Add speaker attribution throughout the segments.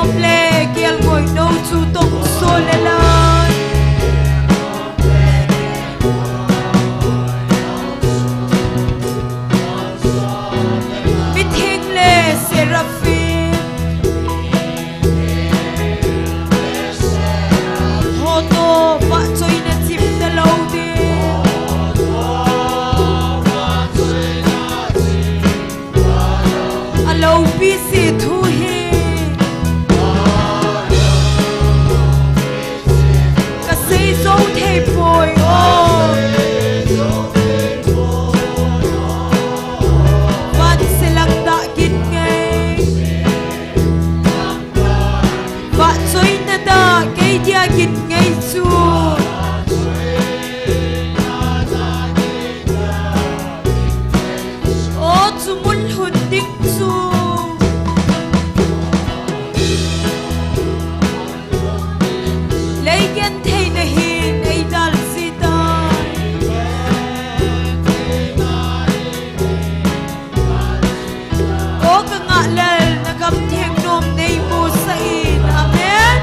Speaker 1: nom le kial ngoi no chu tong so le lan mi thing le seraphim ho to va choi na chim da lo de alo pi si thu hi ka sei zo thei poi o van se lang da kin ngai va choi na da ke dia kin ngai chu o chu mun hun dik chu Leigen thei na hin ei dal sita o ka nga lal na kam thiang nom nei mo sa in amen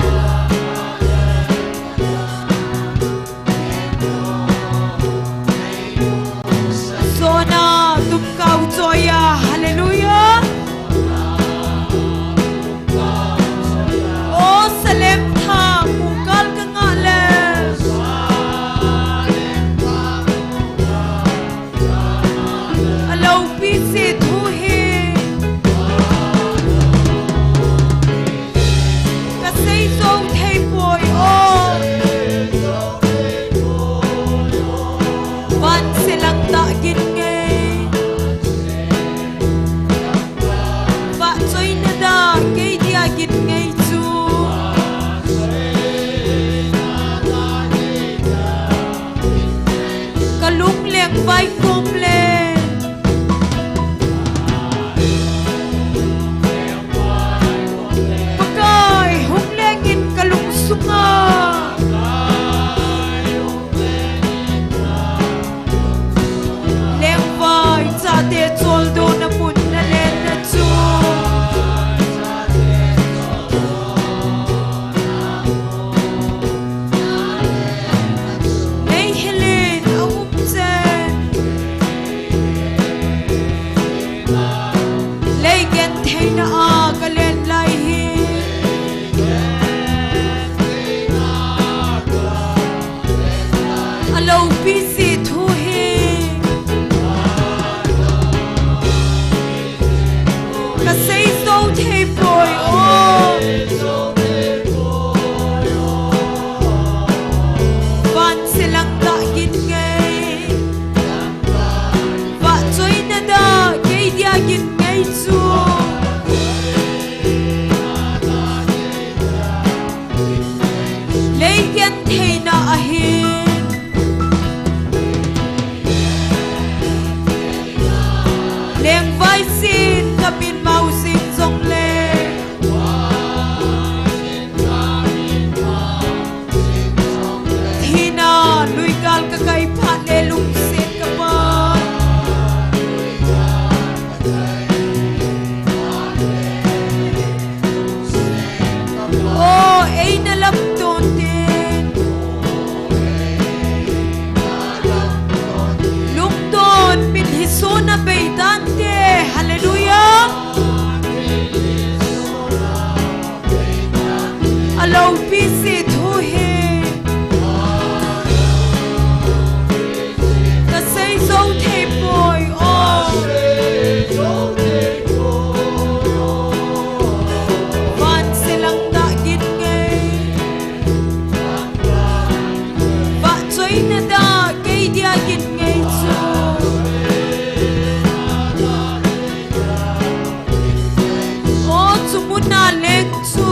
Speaker 1: sona tum kau joya hallelujah o salem tha mukal ka nga lal alo pi se thu hi ka sei zo thei poi o van se lang da gin nge va choi na da ke dia gin nge chu ka lung leng vai kom le pakai hung lengin ka lung sunga leng vai cha te chol do na mun na len na chu nei helin ahum chen leigen thei na a ka len lai hi alo pi si thu hi ka sei zo thei poi o van se lang da gin ngai va choi na da ke dia gin ngai chu leigen thei na a hin leng vai sin kapin mau sin zong le thina lui gal ka kai pha le lung sin ka pa o ei na lam ton tin lung ton min hi so na bei dan te hallelujah alo pi si thu hi ka sei zo thei poi o van se lang da gin ngai va choi na da ke dia gin ngai chu o chu mun na leng chu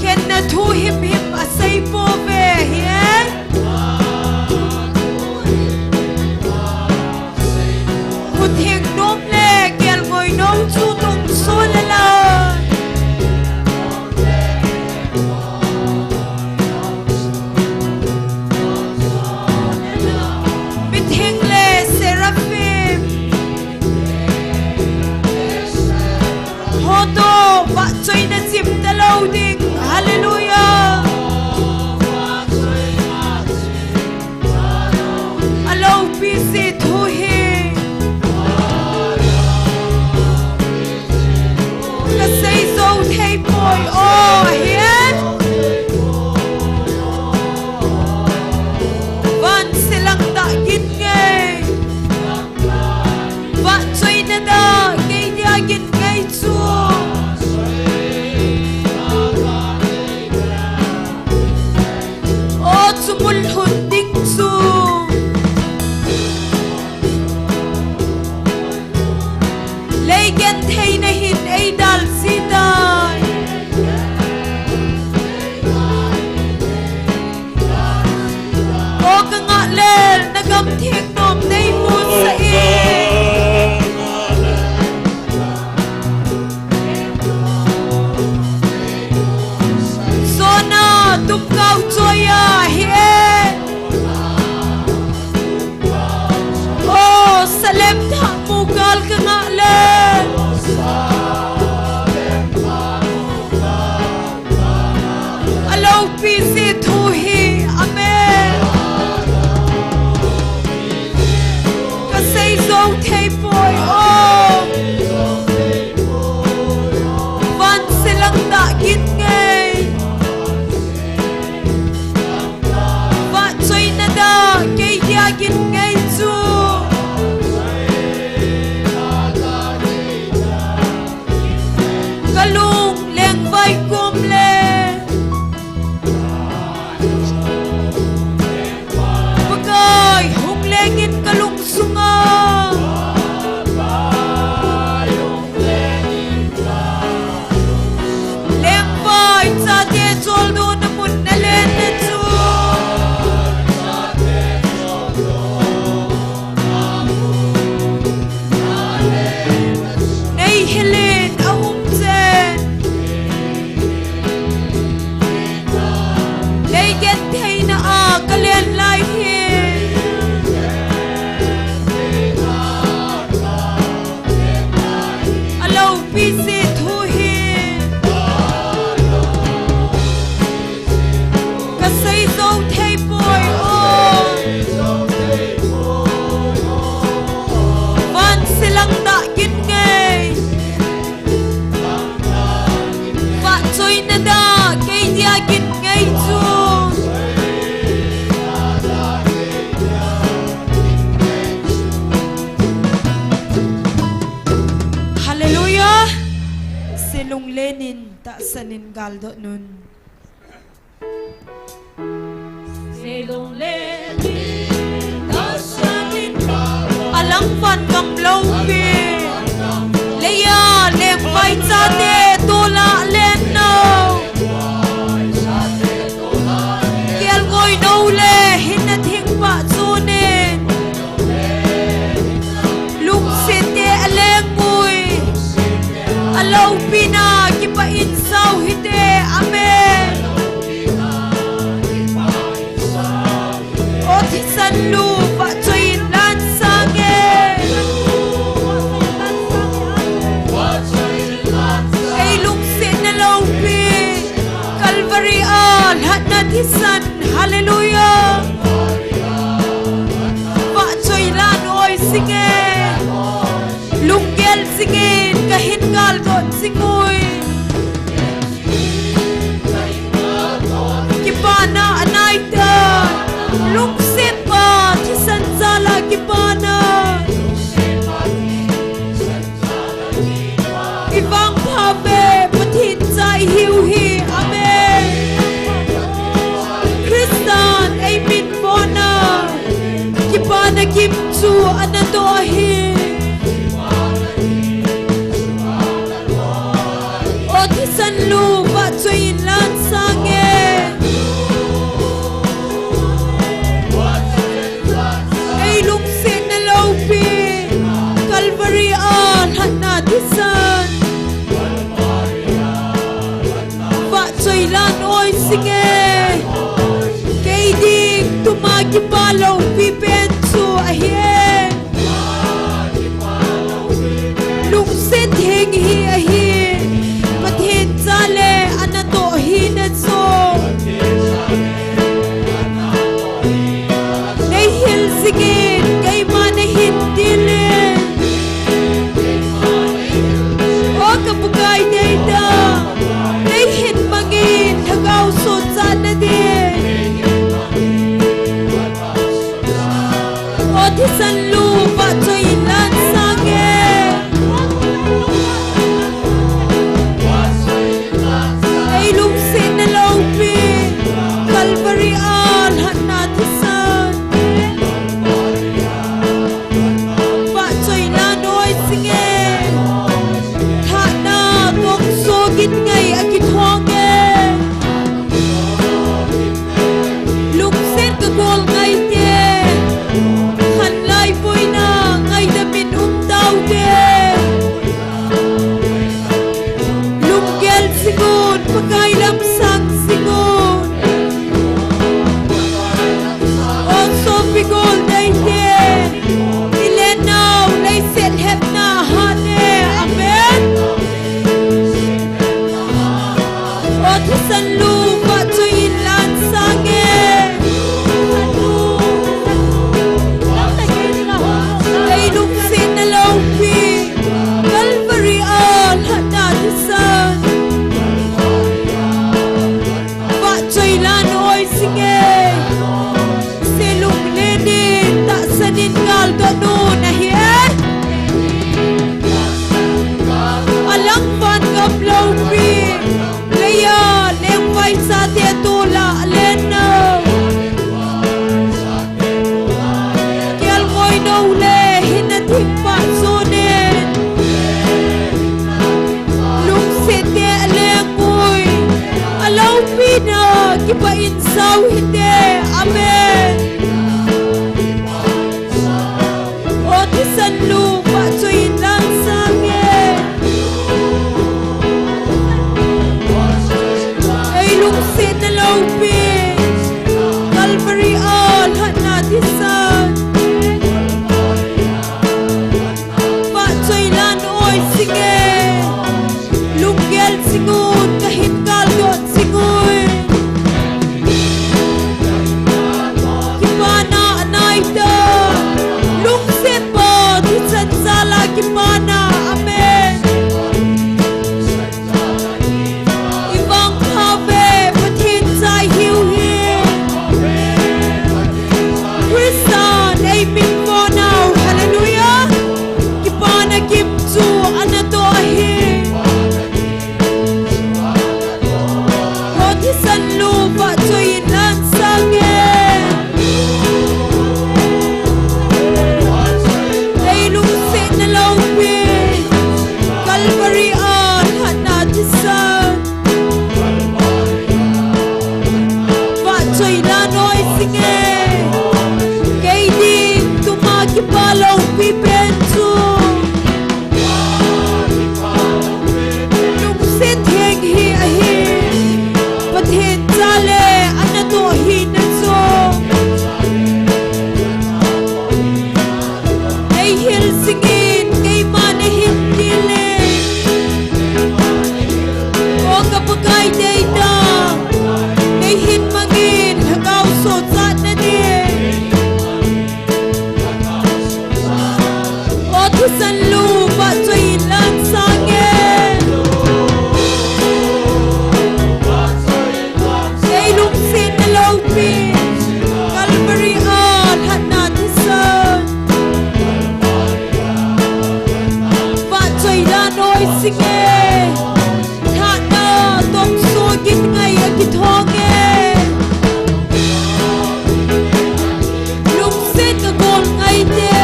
Speaker 1: ken na thu him him a sei po ve hi ku thiang nom le kial ngoi no chu tong so la la mi thing le seraphim thei na hin ei dal si dai o ka nga lel na gam thiek nom nei mu sa e sona tum kau choya he o salem tha mu gal ka nga lel alo pi si thu hi amen ka sei zo thei poi o van silang da git ngai va choi na da ke ya git ngai chu kalung leng vai kum le pakai hung lengin kalung sunga leng vai cha te chol do na mun na len na chu nei helen ahum chen nei get thei na a kalen lai hi alo pi se thu hi ka sei zo thei poi o van silang da git ngai va choi na da ke dia git ngai chu hallelujah silung lenin ta sanin gal do nun silung lenin ta sanin alang fan kam low pi leya leng vai cha te to la len no kial goi no le hin na thing pa chu nen lung se te aleng mui alo pina ki pa in sau hi te amen o thi san lu pa choi lan sange ei lung se na lo pi calvary al hat na thi san hallelujah pa choi lan oi singe lung gel singin kahin gal gon singui kipana anai ta lung se pa thi san zala kipana ibang pa be pathin chai hiu hi amen Kristan ay min bona kipana kim chu anato hi o thi san lu va choi lan sange ei lung sin na lo pi calvary al hat na thi san va choi lan oi singe kei ding tu ma ki pa lo pi pen chu a hi kipana amen ibang kave patin sa hiu hi Christian aiming for now hallelujah kipana kim chu anato hi Hoti san lu ba choi lan sange Leilung se na laupi Calvary on hana tisan Ba choi la noi singe Kay din tumaki palong pipensu Lung se theng hi ahi Pathin chale anato hi na so Ay hil singin kay manahim dili O kapagay day da Kay hin mangin hagaw so sa na di O tisan lupa choy lang sangin Kay lungsin na laupi Calvary on hana tisan Ba choy la noi singe Hana tong so gin ngay agithonge Lungsin ka gol ngay de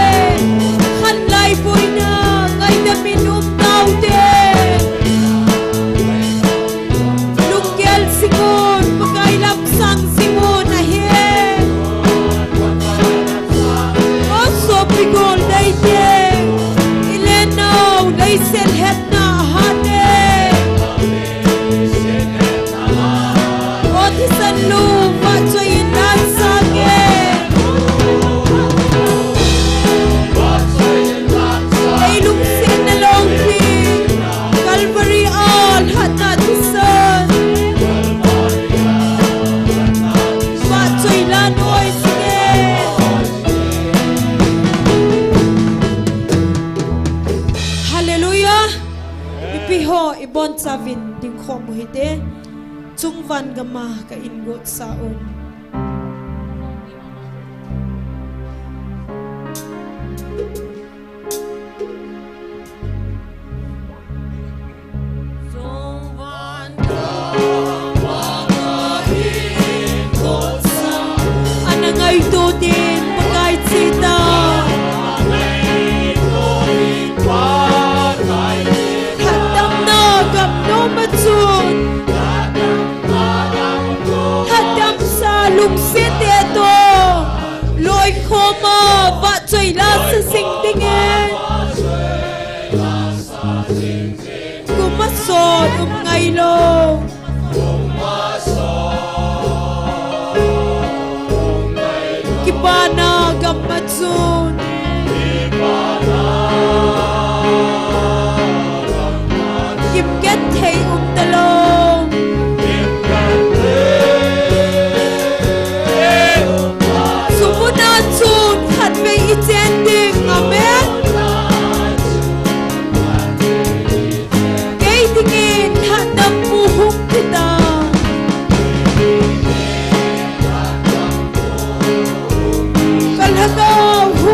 Speaker 1: Han lai boy na ngay na minum tao de Lungkel singon pagay lapsang singon ahe Oso pigol day de Ilenaw lay selhet na hane Otisan lupa choy ilan sange Ay lungsin na longpi Calvary all hana tisan Ba choy lanoy sige Hallelujah Ipiho ibon savin ding khomuhite Chungvan gama ka ingot sa Anangay to din pagkait sita Hatam na gamno matsun Hatam sa luksit ito Loy koma ba choy la sa singdingen Kumasod ngaylong Kipana gamatsun Kimget hey talong Sumunat sun hat may itending amen Kay tingin hat na puhong kita Kalagaw hu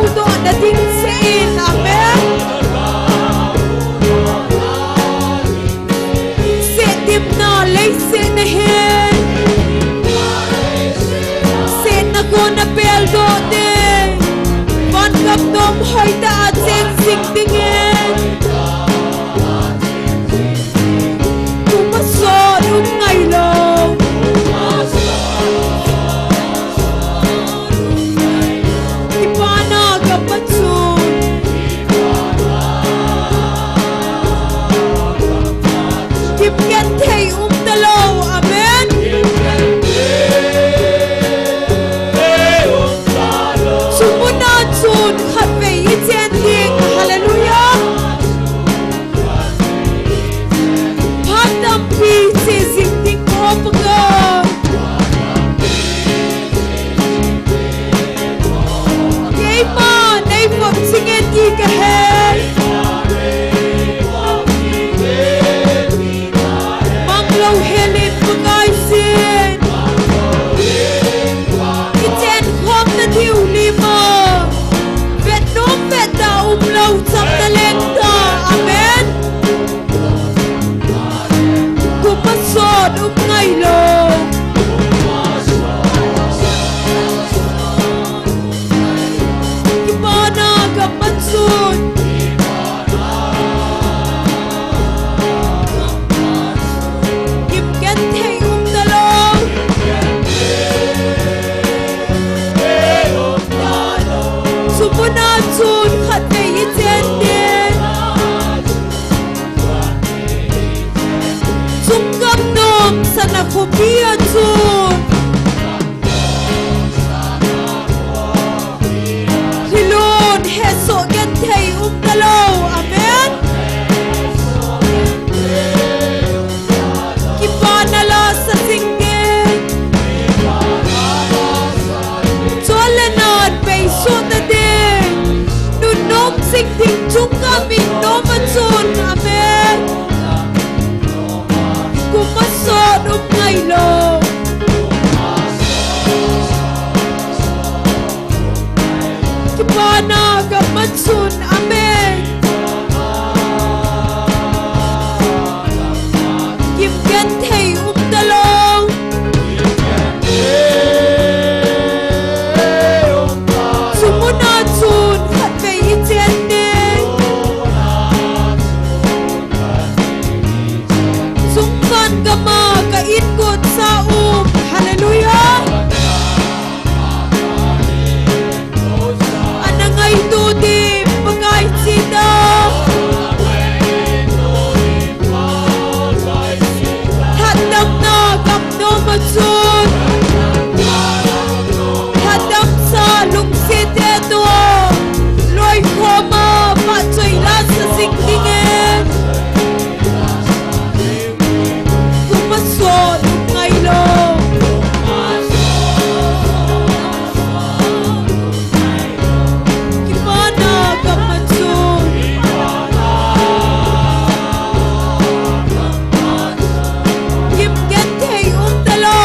Speaker 1: khopia chun hilun he so gen thei talo amen kipanala sa singge cholenat pe so ta de nu nom sing thing chung kami nom chun amen kumaso nung ngailo kipana gamatsun amen kim gen thei talong sumuna chun khat ve chen ne sungkan gama ka in gut sa hallelujah anangai tu di pagai sida hadam na gam no matsun hadam sa lung site to loi khoma pa choi la sa sing dinge kumaso ngailo kipana gamatsun kim gen thei talo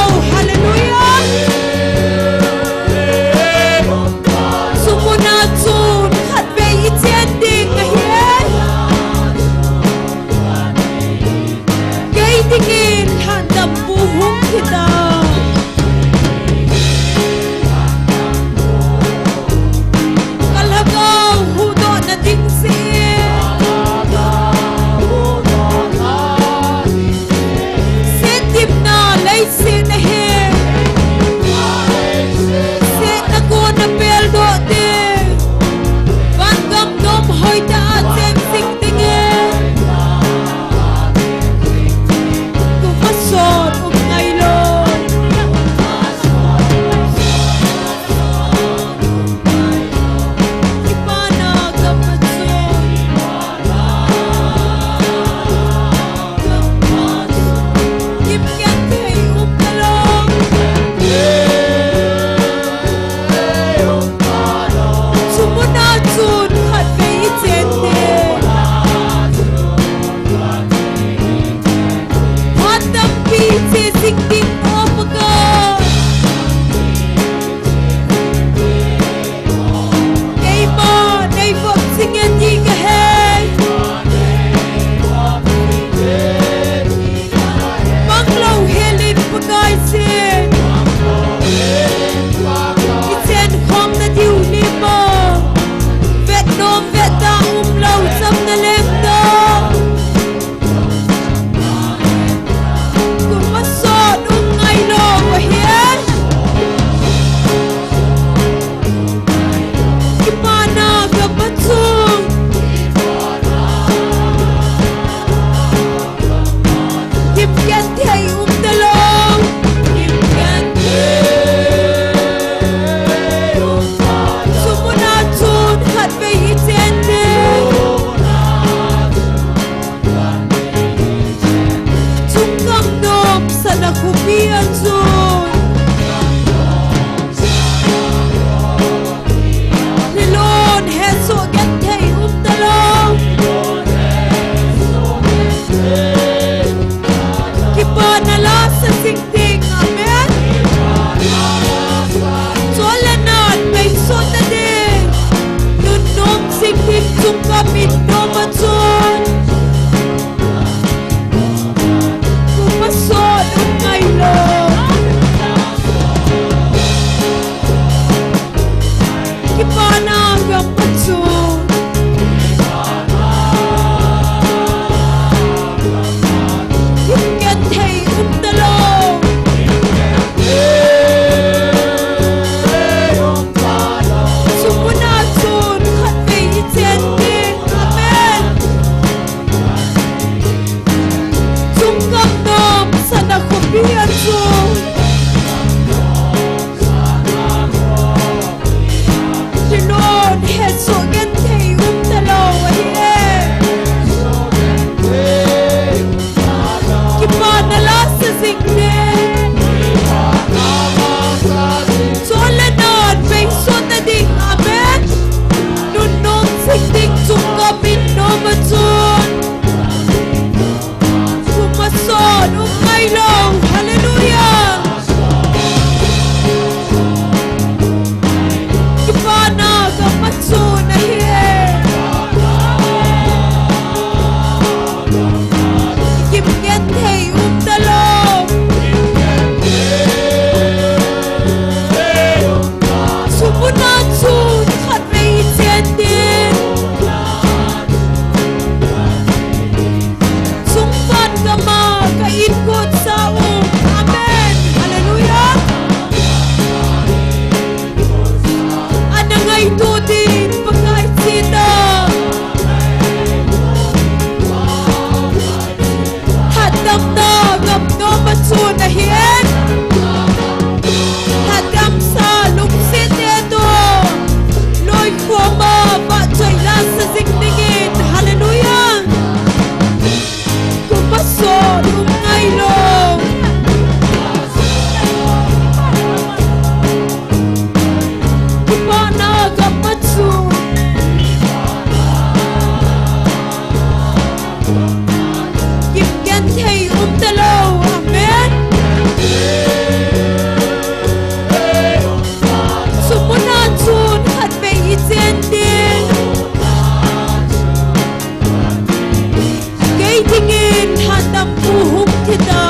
Speaker 1: mei tingin handam puhuk kita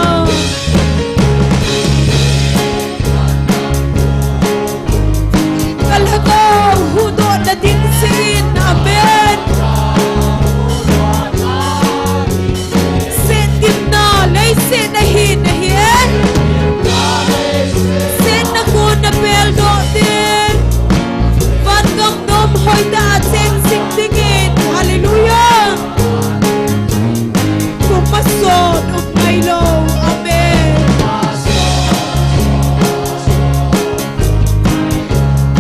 Speaker 1: kalhako hudo na din sin amen sen gimna lay sen na hin na hien sen na kun na pel do din van gam dom hoy da sen sing tingin hallelujah kumasod ug maylo amen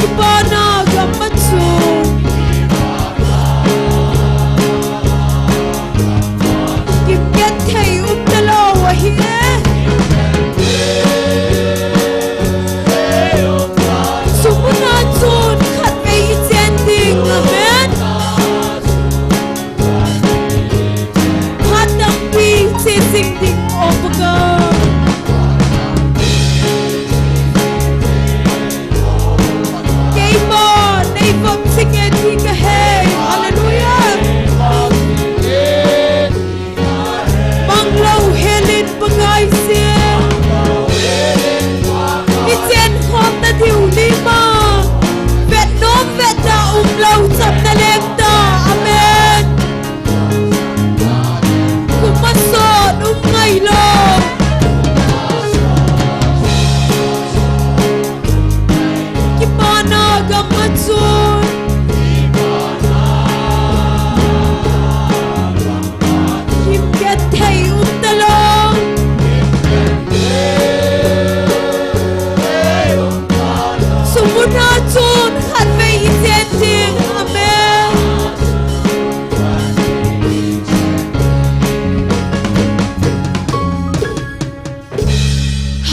Speaker 1: Ibana gamatsu Gimget hay umdalawa hiye Sumunatsun kat may itending amen Hatang pi sisingding opaga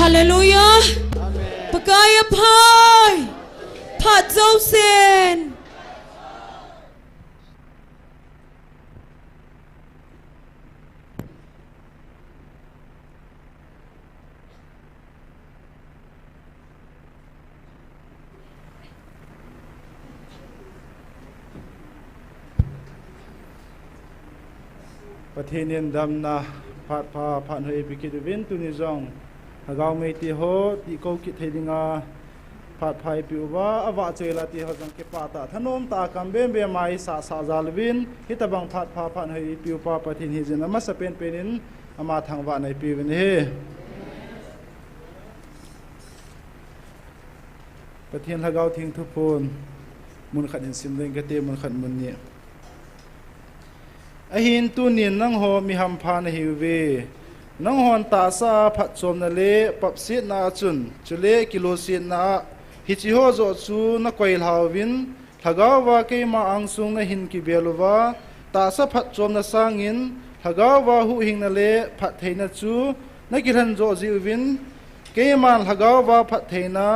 Speaker 1: Hallelujah. Pagaya pai. Pat Zosen.
Speaker 2: Patinin damna pat pa pan hoi pikiduvin tunizong hagaw mei ti ho ti ko ki thedinga pat phai piuwa awa chela ti ho jang ke pata thanom ta kambem be mai sa jalwin hitabang pat pa pan hoi piu pa pathin hijin ama sapen penin ama thangwa nai piwin he pathin hagaw thing thupon mun khanin simleng gate mun khan mun ni ahin tunin nang ho mi ham phan hiwe nang hon ta sa phat chom na le pap sit na chun chule kilo sit na hichi ho zo chu na koil hawin thagawa ke ma angsung na hin ki beluwa ta sa phat chom na sangin thagawa hu hing na le phat theina chu na kiran zo jiwin ke man thagawa phat theina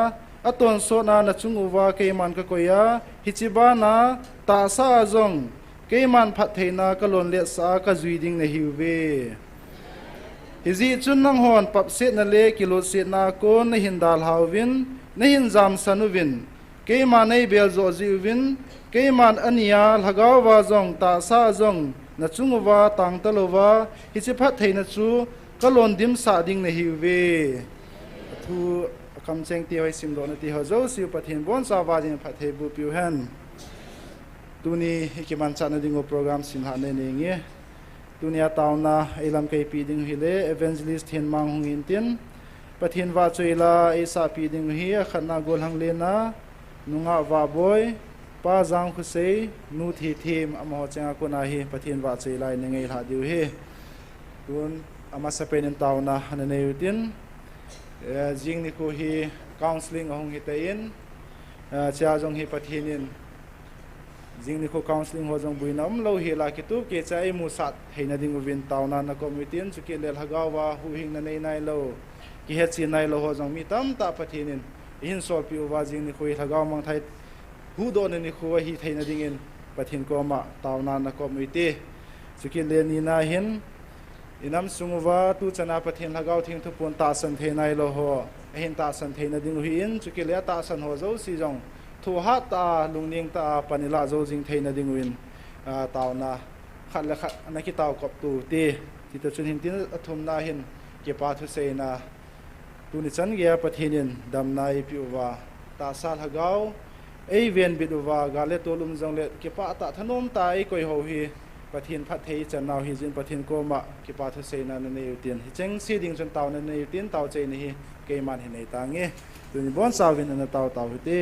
Speaker 2: aton so na na chunguwa ke man ka koya hichi ba na ta sa zong ke man phat theina kalon le sa ka zuiding na hiwe hizi chun nang hon pap set na le kilo set na ko na hin dal hawin na hin jam sanuwin ke man nei bel zo jiwin ke man ania lhagaw wa jong ta sa jong na chungwa tang talowa hichi phat theina chu kalon dim sa ding na hiwe thu kam cheng ti hoi sim do na ti ho zo siu pathin bon sa wa jin phat the bu piu han tuni hikiman chana dingo program sinha ne nge tunia tauna elam kai pi ding hile evangelist hin mang hung intin pathin wa choila esa pi ding hi khana gol hang lena nunga wa boy pa jang khusei nu thi thim amo changa kona hi pathin wa choila ne ngei ha diu he tun ama sapen tauna ne utin jing ni ko hi counseling hung hi tain cha jong hi pathinin NIKHO counseling ho jong buinam lo hi la ki tu ke chai mu sat heina ding win tauna na committee chu ke lel hagawa hu hing na nei nai lo ki he chi nai lo ho jong mi tam ta pathinin in sol pi wa NIKHO hi hagaw mang thai hu do na NIKHO hi theina ding in pathin ko ma tauna na committee chu ke le ni na hin inam sungwa tu chana pathin hagaw thing thu pon ta san the nai lo ho hin ta san theina ding hi in chu ke le ta san ho zo si jong thu ha ta lungning ta panila zo jing theina ding win tauna ขัดและขัดนักกีตาวกับตูตีที่ตัวชนหินที่ทุมนาหินเก็บปาทุเซนาตูนิสันเกียปะเทนินดำนายพิววาตาซาลฮะเกาเอเวียนบิดวากาเลตัวลุมจังเลเก็บปาตาถนนตายก่อยหูฮีปะเทนพัดเทจันนาวฮิจินปะเทนโกมะเก็บปาทุเซนาในยุตินฮิเจงซีดิงจนเตาในยุตินเตาเจนี่เกมันเห็นในตาเงี้ยตัวนี้บอนสาววินในเตาฮิตี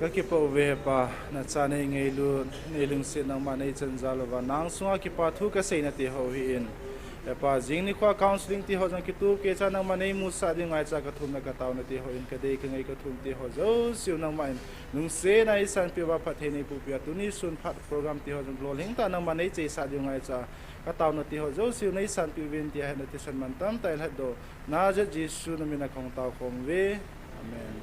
Speaker 2: ก็คิดว่าเวปะนัดซาในไงลูในลุงเสียนังมาในจันจาลวานางสงคิดว่าทุกเกษตรนาทีเขาหินแต่ปะจิงนี่ข้อ counseling ที่เขาจังคิดตัวเกษตรนังมาในมุสาดีไงจากกระทุ่มนักกระตาวนาทีเขาหินก็ได้คือไงกระทุ่มที่เขาเจ้าสิวนังมาลุงเสียในสันปิวาพัฒนีปุปิยตุนี่ส่วนพัฒโปรแกรมที่เขาจังโปรลิงตานังมาในเจสาดีไงจากกระตาวนาทีเขาเจ้าสิวในสันปิวินที่ให้นาทีสันมันตั้มแต่ละโดน่าจะจิสุนมินักของตาวคงเวอาเมน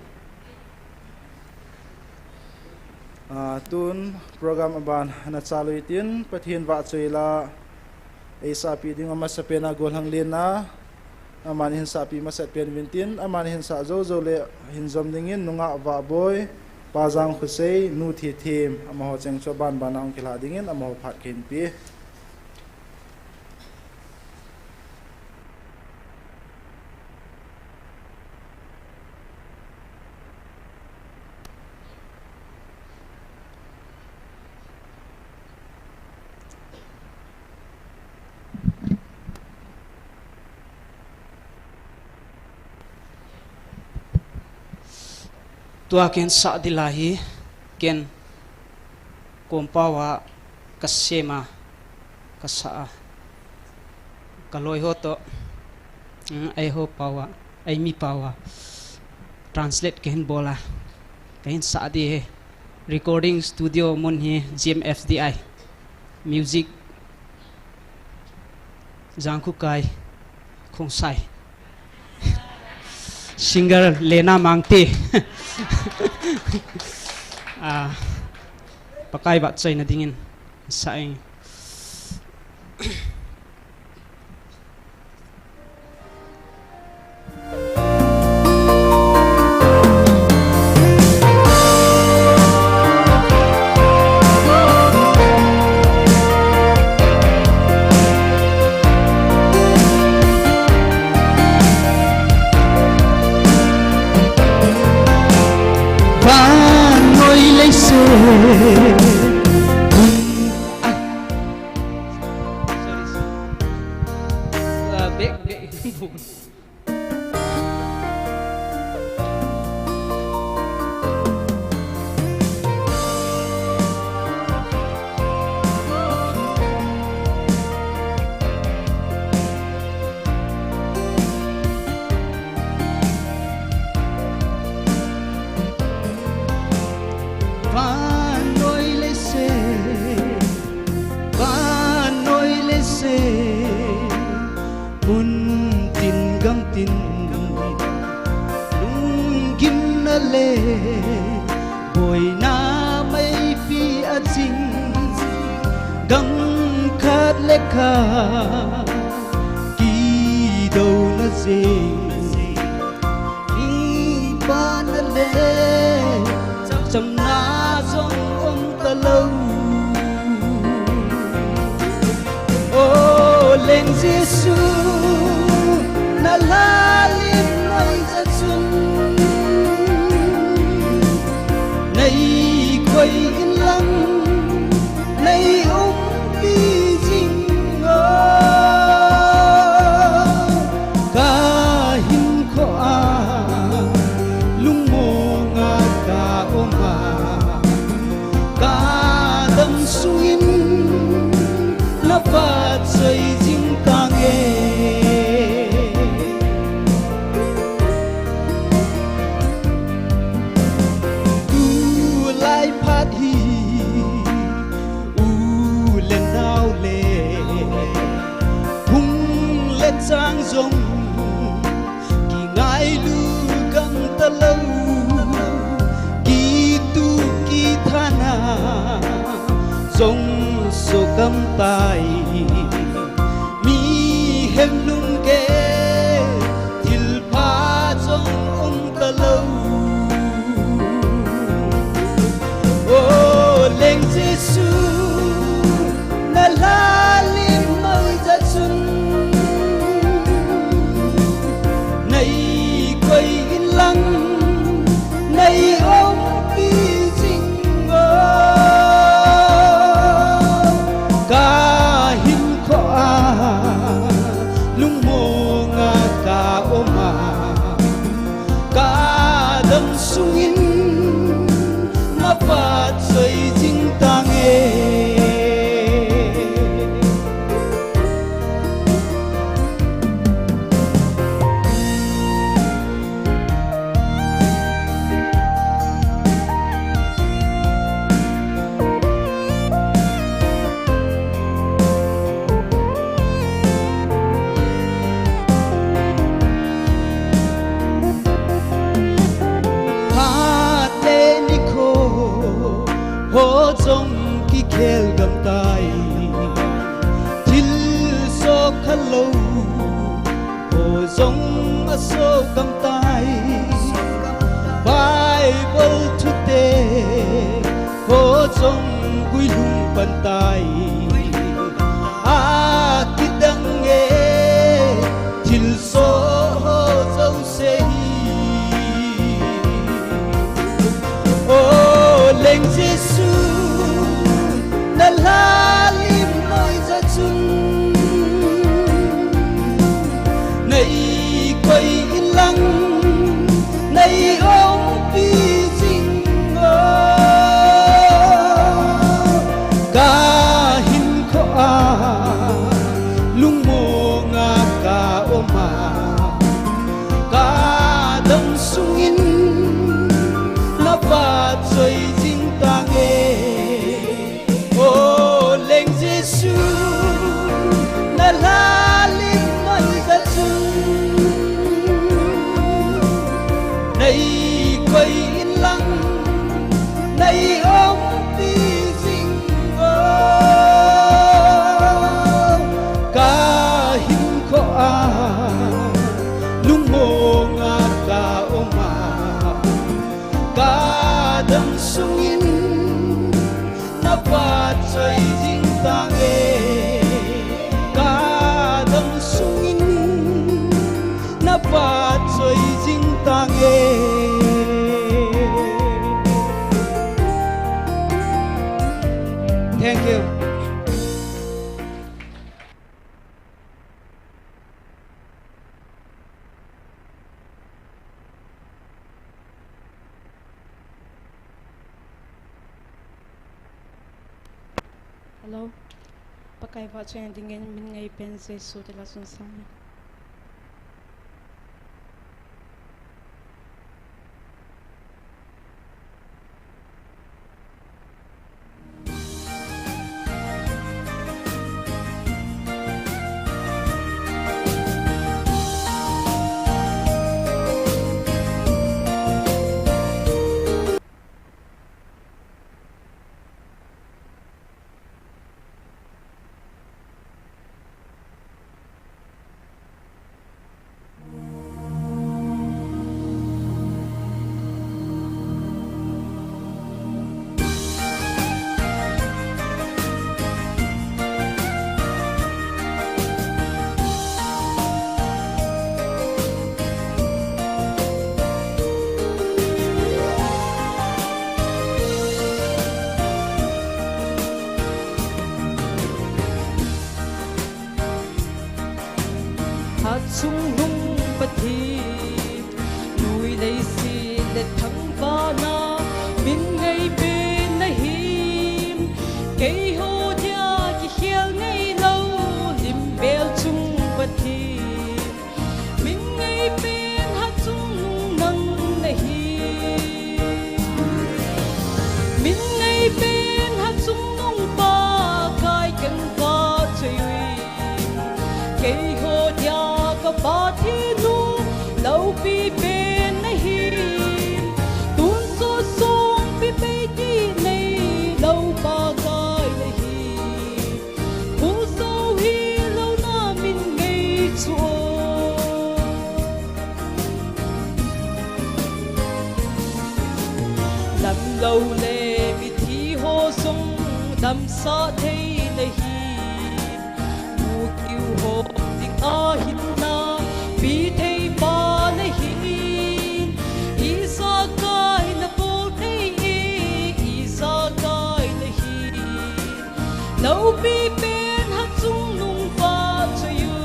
Speaker 2: ตุนโปรแกรมบานนัดซาลุยตินประเทศวัดสุยลาเอซาปีดิ้งอามาสเปนาโกลฮังเลนะอามันหินซาปีมาสเปนวินตินอามันหินซาโจโจเลหินจอมดิ้งินนุงะวาบอยปาจังขุเซนูทีทีมอามาหัวเจงชาวบ้านบ้านองคิลาดิ้งินอามาหัวผัดเข็นปี
Speaker 3: ตัวเกณฑ์สะดิลาฮีเกณฑ์กอมปาวะกัสเซมากัสสะกะลอยโหตไอโหปาวะไอมีปาวะ translate เกณฑ์โบลาเกณฑ์สะดิ recording studio มุนฮี GMFDI music จางคุกายคงใส่singer Lena Mangti pakai bat soy na dingin saing khel gam tai til so khalo o zong a so gam tai Bible today ho zong quy lung pan tai a kidang e til so zong se o leng Giêsu na lalim noi za chun nei koi ilang nei ong pi jing o ka hin kho a lung mo nga ka oma ka dang sungin na ba choi jing ta nge o leng Giêsu na lalim noi za chun nay quay in lăng nay ôm đi dinh ngơ ca hin khó a lung mô nga ca ôm ma ca đâm sung in na ba chơi dinh ta nghe ca đâm sung in na ba chơi dinh ta nghe Thank you.
Speaker 4: Hello. Pakai va chen dingen min ngai pen se so de la son sang.
Speaker 1: hát sung nung bát thi nuôi lấy xin để thắng ba na min ngay bên na him cây hồ dia ki hiel ngay lâu lim bel chung bát thi min ngay bên hát sung nung nang na him min ngay bên hát sung nung ba kai kan ba chơi cây hồ dia ba thi nu lâu bi bên na hi tun so song bi be ti nei lâu ba gai na hi hu so hi lâu na min ngei chuo lam lâu le bi thi ho song đam sa thei na hi mu kiu ho ding a hin na bi thei ba na hi isa kai na po thei isa kai na hi lâu bi bên hát sung nung pha cho you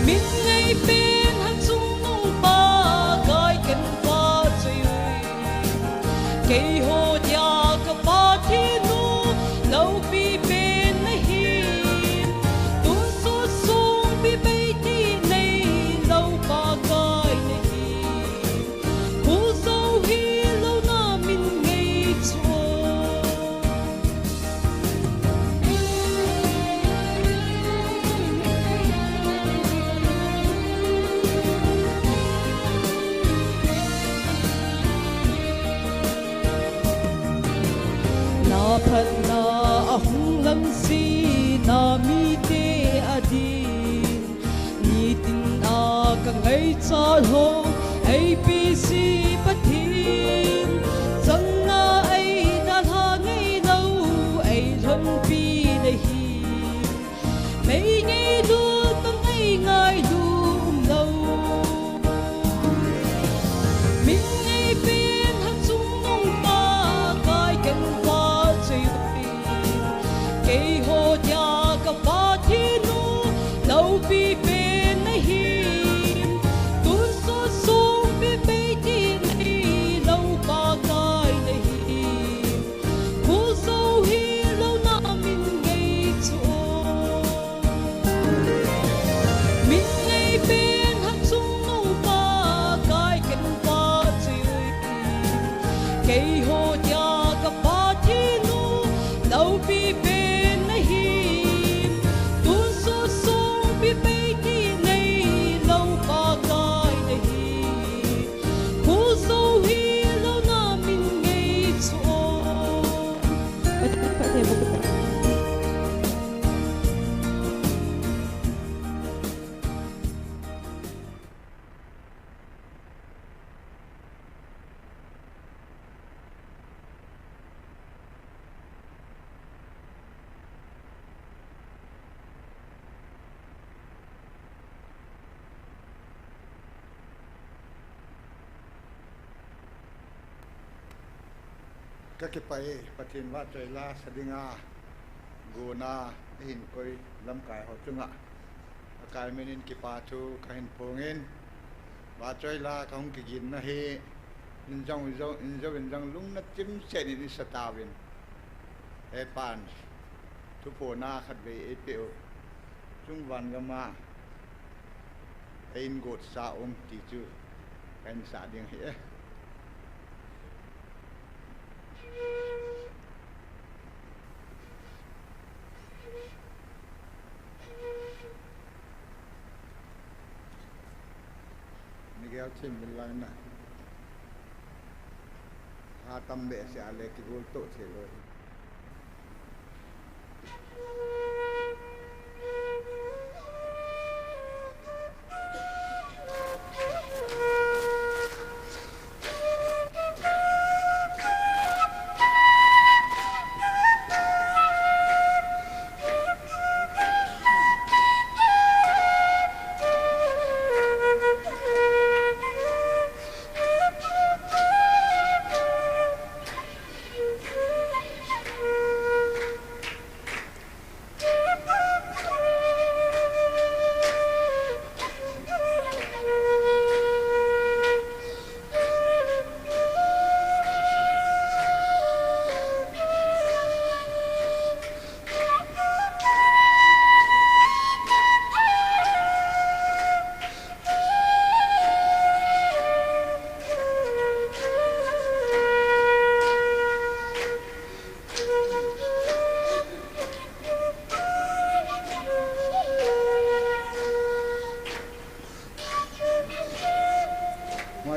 Speaker 1: min ngay bên hát sung nung ba kai kan pha cho you cây hồ dia ka ba thi nu lâu bi bên na hi tun so song bi be ti nei lâu ba kai na hi hu so hi lâu na min ngei chuo phat na ahung lam si na mi te adin ni tin a ka ngai cha ho APC pathin chang na ai na tha ngai lo ai ron pi na hi mei ngai lu tang ai ngai lu lo min ngai pen han chung nong pa kai kan pa chei ke ho ja ka pa thi nu lo pi pen na hi tun so song pi pe ti ni lo pa kai na hi khu so hi lo na min ngai chu min ngai pen han chung nong pa kai kan pa chei ke ho ja ka pa thi nu lo pi pen na hi tun so song pi pe ti nei lo pa kai na hi khu so hi lo na min ngai chu
Speaker 5: các cái bài phát triển và trời la sadinga guna hin koi lam kai ho chunga kai menin ki pa thu kain pongin và trời la không ki gin na he in jong lung na chim se ni satawin e pan thu po na khat ve e pe chung van gama ein got sa ti chu kan sa ding he Miguel chim bilana tam be se ale ki gol to chelo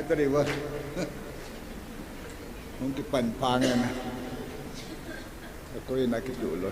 Speaker 5: cái điều vậy không cái phần phang này nè coi là cái chủ rồi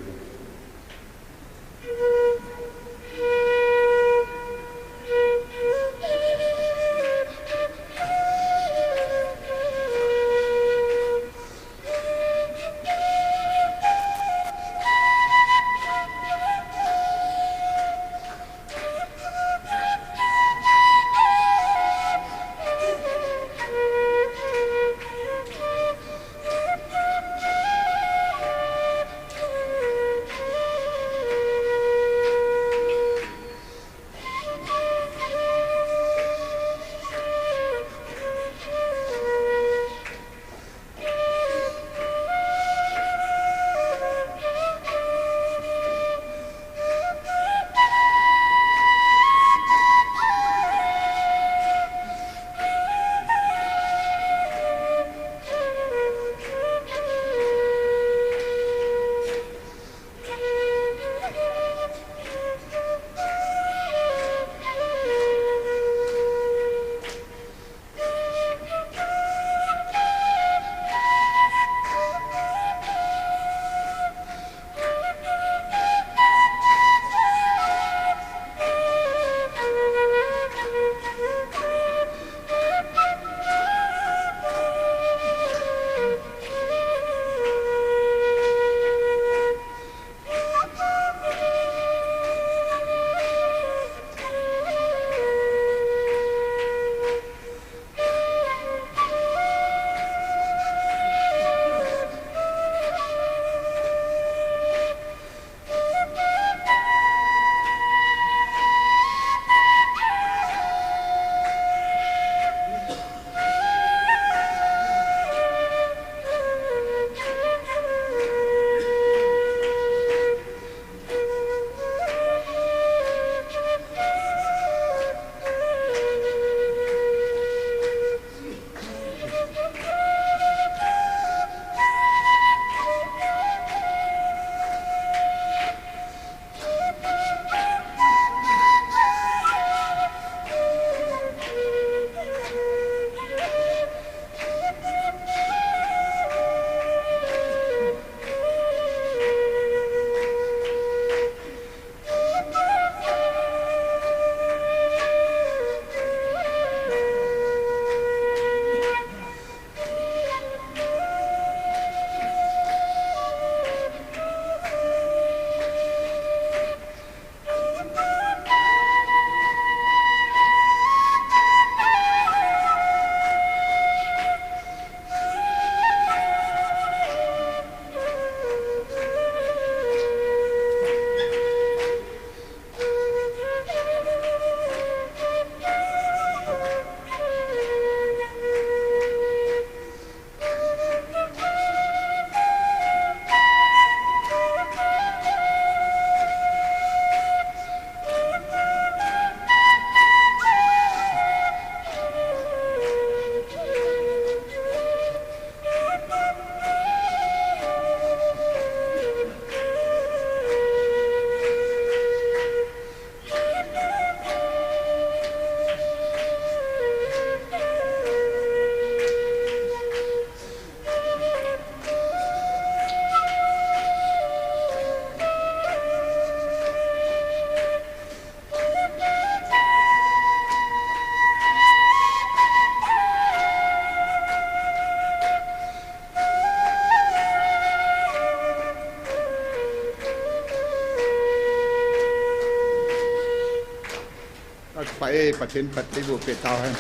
Speaker 5: ปัทินปัติบุเปตาวให้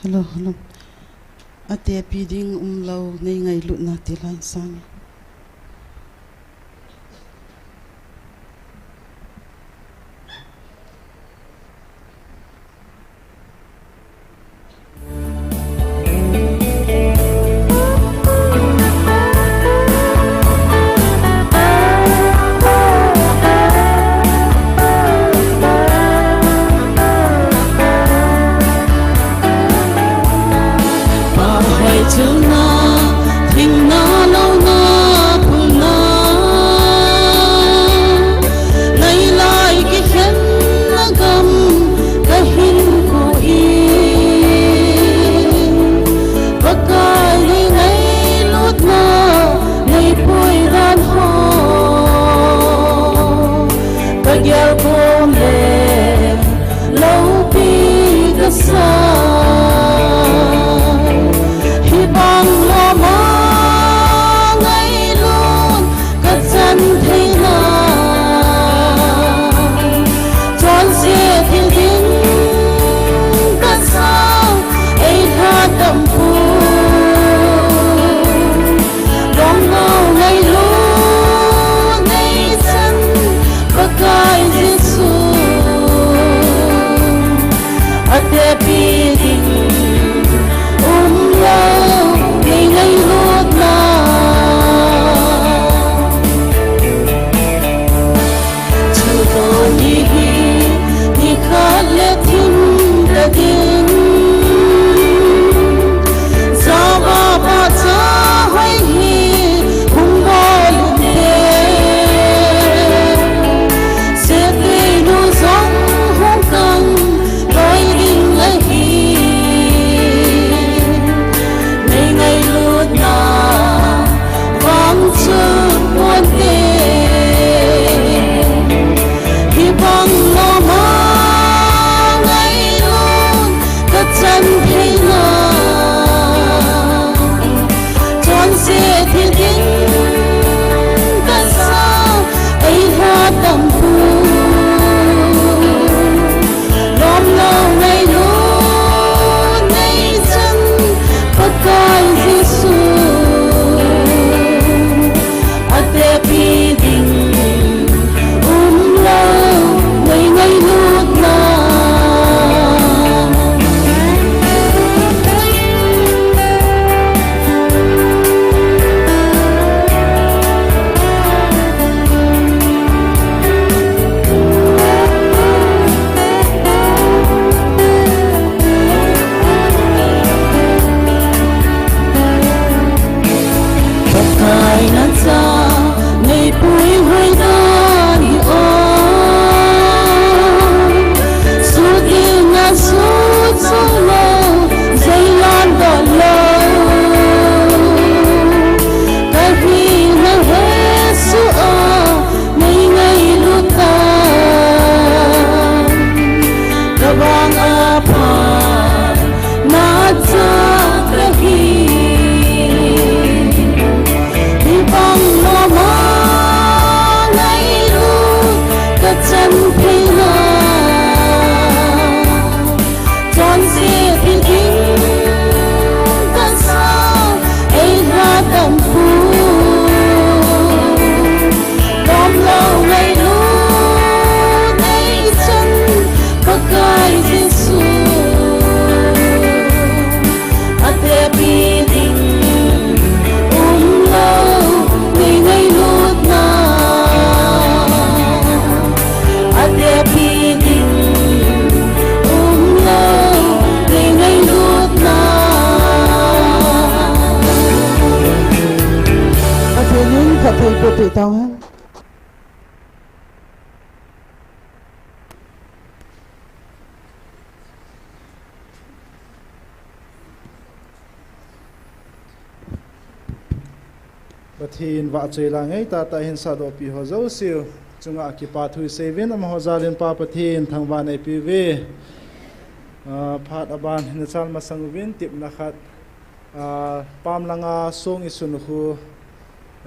Speaker 6: Hello, hello. Adia piding lau nei ngai lut na ti lai sang.
Speaker 2: Bathin wa chơi la ngay ta hin sa do pi ho zo siu chunga ki pa thui seven am ho zalin pa pathin thangwan ai pi ve phat aban hin chal masangwin tip na khat pam langa song isun khu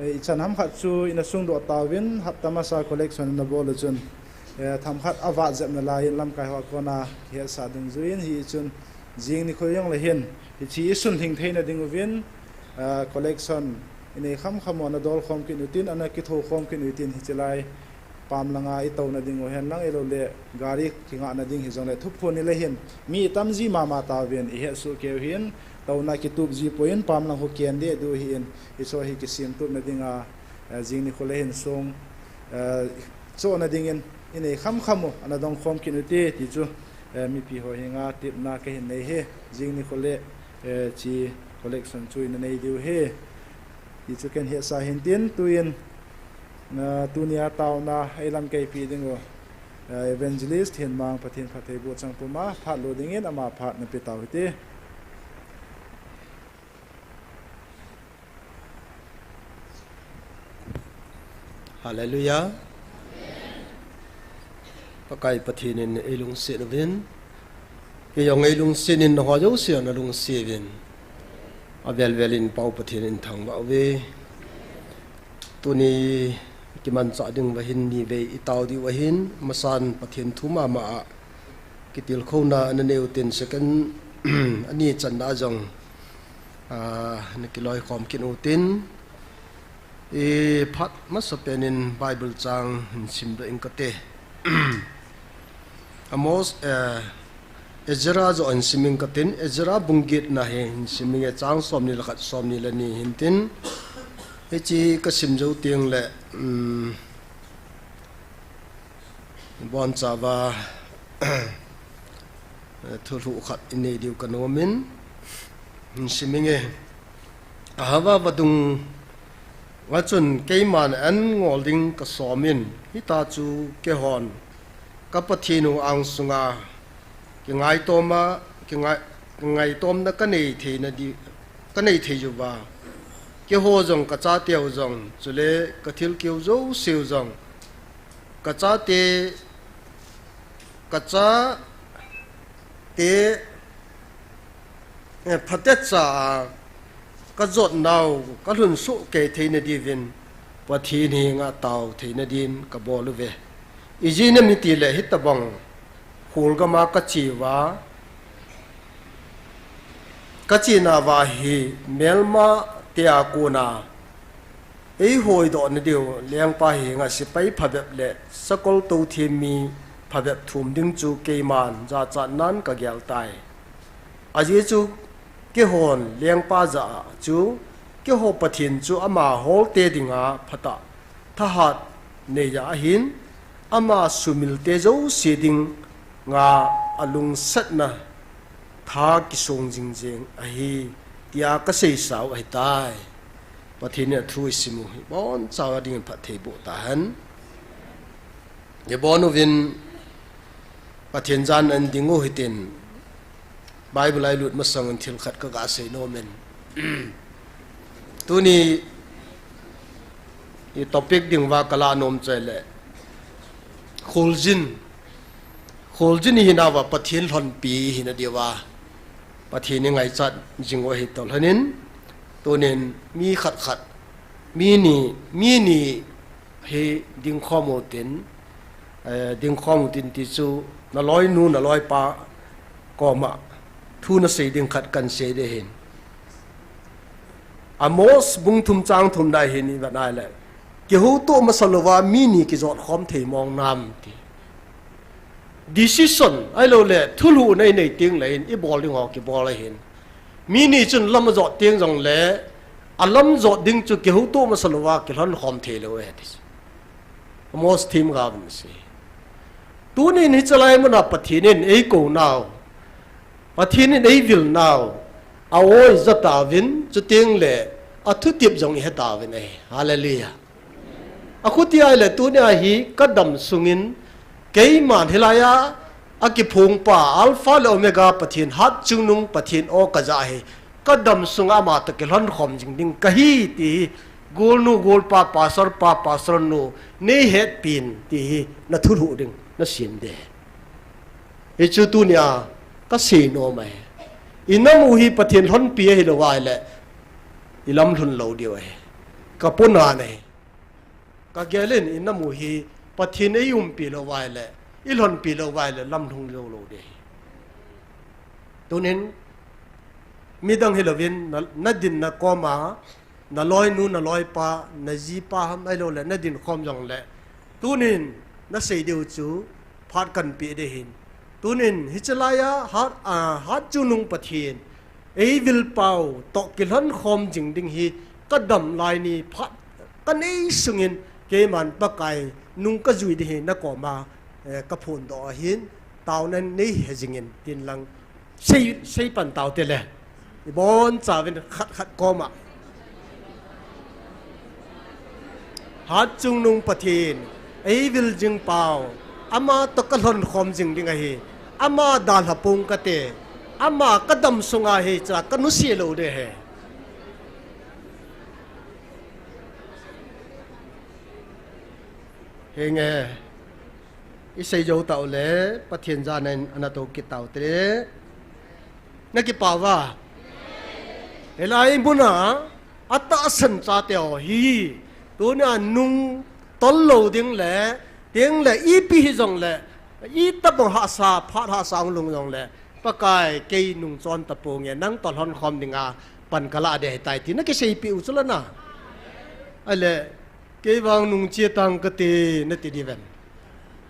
Speaker 2: i chan ham khat chu ina sung do tawin hap tamasa collection na bol chun tham khat awa zep na lai lam kai wa kona he sa dung zuin hi chun jing ni khoyong le hin hi chi sun thing theina ding win collection ine kham khamona dol khom ki nutin ana ki tho khom ki nutin hi chelai pam langa I tauna ding o hen lang elo le gari kinga na ding hi jong le thup phone ni le hin mi tamji mama tawin I he su ke hin tauna ki tup ji point pam lang ho ken de du hin I so hi ki sim tup na dinga jing ni khole hin song so na ding in ine kham khamo ana dong khom ki nuti ti chu mi pi ho hinga tip na ke hin nei he jing ni khole chi collection chu in nei du he ti chu ken he sa hin tin tuin Taona Taona ailam kai pi dingo evangelist hin mang pathin phathei bo chang puma phat lo dingin ama phat na pe taw te
Speaker 7: Hallelujah. Pakai pathinin ilung sinvin kiyong ilung sinin ho jo sian alung sivin avel velin pau pathinin thang ba we tuni kiman cha ding wahin ni ve itaw di wahin masan pathin thuma ma kitil khona an neu tin second ani chan da jong nikiloi khom kin utin phat masapenin bible chang sim da ingkate amos Ezra zo an siming katin Ezra bungit na he siming chang somni lakat somni lani hintin echi kasim jo tiang le bon chawa thulu khat ine diu kanomin siminge ahawa badung wachun keiman an ngolding ka somin hita chu ke hon kapathinu ang sunga ki ngai toma ki ngai tom na kanei theina di kanei thejuwa ke ho jong ka cha teu jong chule kathil keu zo seu jong ka cha te phatet cha ka jot naw ka hun su ke theina di vin pathi ni nga taw theina din ka bolu ve ijina miti le hitabong hulgama kachiwa kachina wa hi melma tia kuna ei hoi do na diu leng pa hi nga sipai phabep le sakol to thimi phabep thum ding chu keiman za cha nan ka gyal tai aji chu ke hon leng pa za chu ke ho pathin chu ama hol te dinga phata thahat ne ya hin ama sumil te zo siding nga alung satna tha ki song jing jing ahi tia ka sei saw ai tai pathine thui simu bon chawa ding phathei bo ta han ye bonu vin pathin jan an dingo hitin bible ai lut masang an thil khat ka ga sei no men tuni i topic ding wa kala nom chele kholjin hina wa pathin thon pi hina dewa pathin ngai chat jingo hi tol hanin tonen mi khat mi ni he ding khomotin ti chu na loi nu na loi pa ko ma thu na sei ding khat kan sei de hin amos bung thum chang thum dai hin ni ba nai le ki hu to masalowa mi ni ki zot khom thei mong nam ti decision ai lo le thulu nei nei ting le in I bol ding ho ki bol le hin mi ni chun lam zo ting jong le alam zo ding chu ki hu to masalowa ki lon khom the lo he dis most team ga ban se tu ni ni chalai mana pathinin ei ko naw pathinin ei vil naw awoi zata vin chu ting le athu tip jong he ta vin ai hallelujah akhuti ai le tu ni hi kadam sungin keiman hilaya akipung pa alpha le omega pathin hat chungnung pathin o kaza he kadam sunga ma ta kelhon khom jing ding kahi ti gol nu gol pa pasar nu nei het pin ti na thuru ding na sin de e chu tu nia ka se no mai inamu hi pathin hon pi hi lo wai le ilam thun lo dio he ka puna nei ka gelen inamu hi pathin ei pi lo wai le ilhon pi lo wai le lam thung lo de tunin midang hilovin na din na koma na loi nu na loi pa na ji pa ham ai lo le na din khom jong le tunin na sei deu chu phat kan pi de hin tunin hichalaya hat chu nung pathin ei vil pau to kilhon khom jing ding hi kadam lai ni phat kan ei sungin ke man pa kai nung ka zui de hin na koma ka phun do hin taw nan nei hejingin tin lang sei pan taw te le bon chawin khat koma hat chung nung pathin ei vil jing pau ama to kalhon khom jing ding a hi ama dal hapung ka te ama kadam sunga hi cha kanu si lo de he nge isai jo tau le pathin ja nen anato ki tau te na ki pawa elai buna ata san cha te hi tu na nung tol lo ding le i pi hi jong le i ta bong ha sa phat ha sang lung jong le pakai ke nung chon ta po nge nang tol hon khom dinga pan kala de tai ti na ki sei pi usula na ale ke wang nung chia tang ka te na ti diven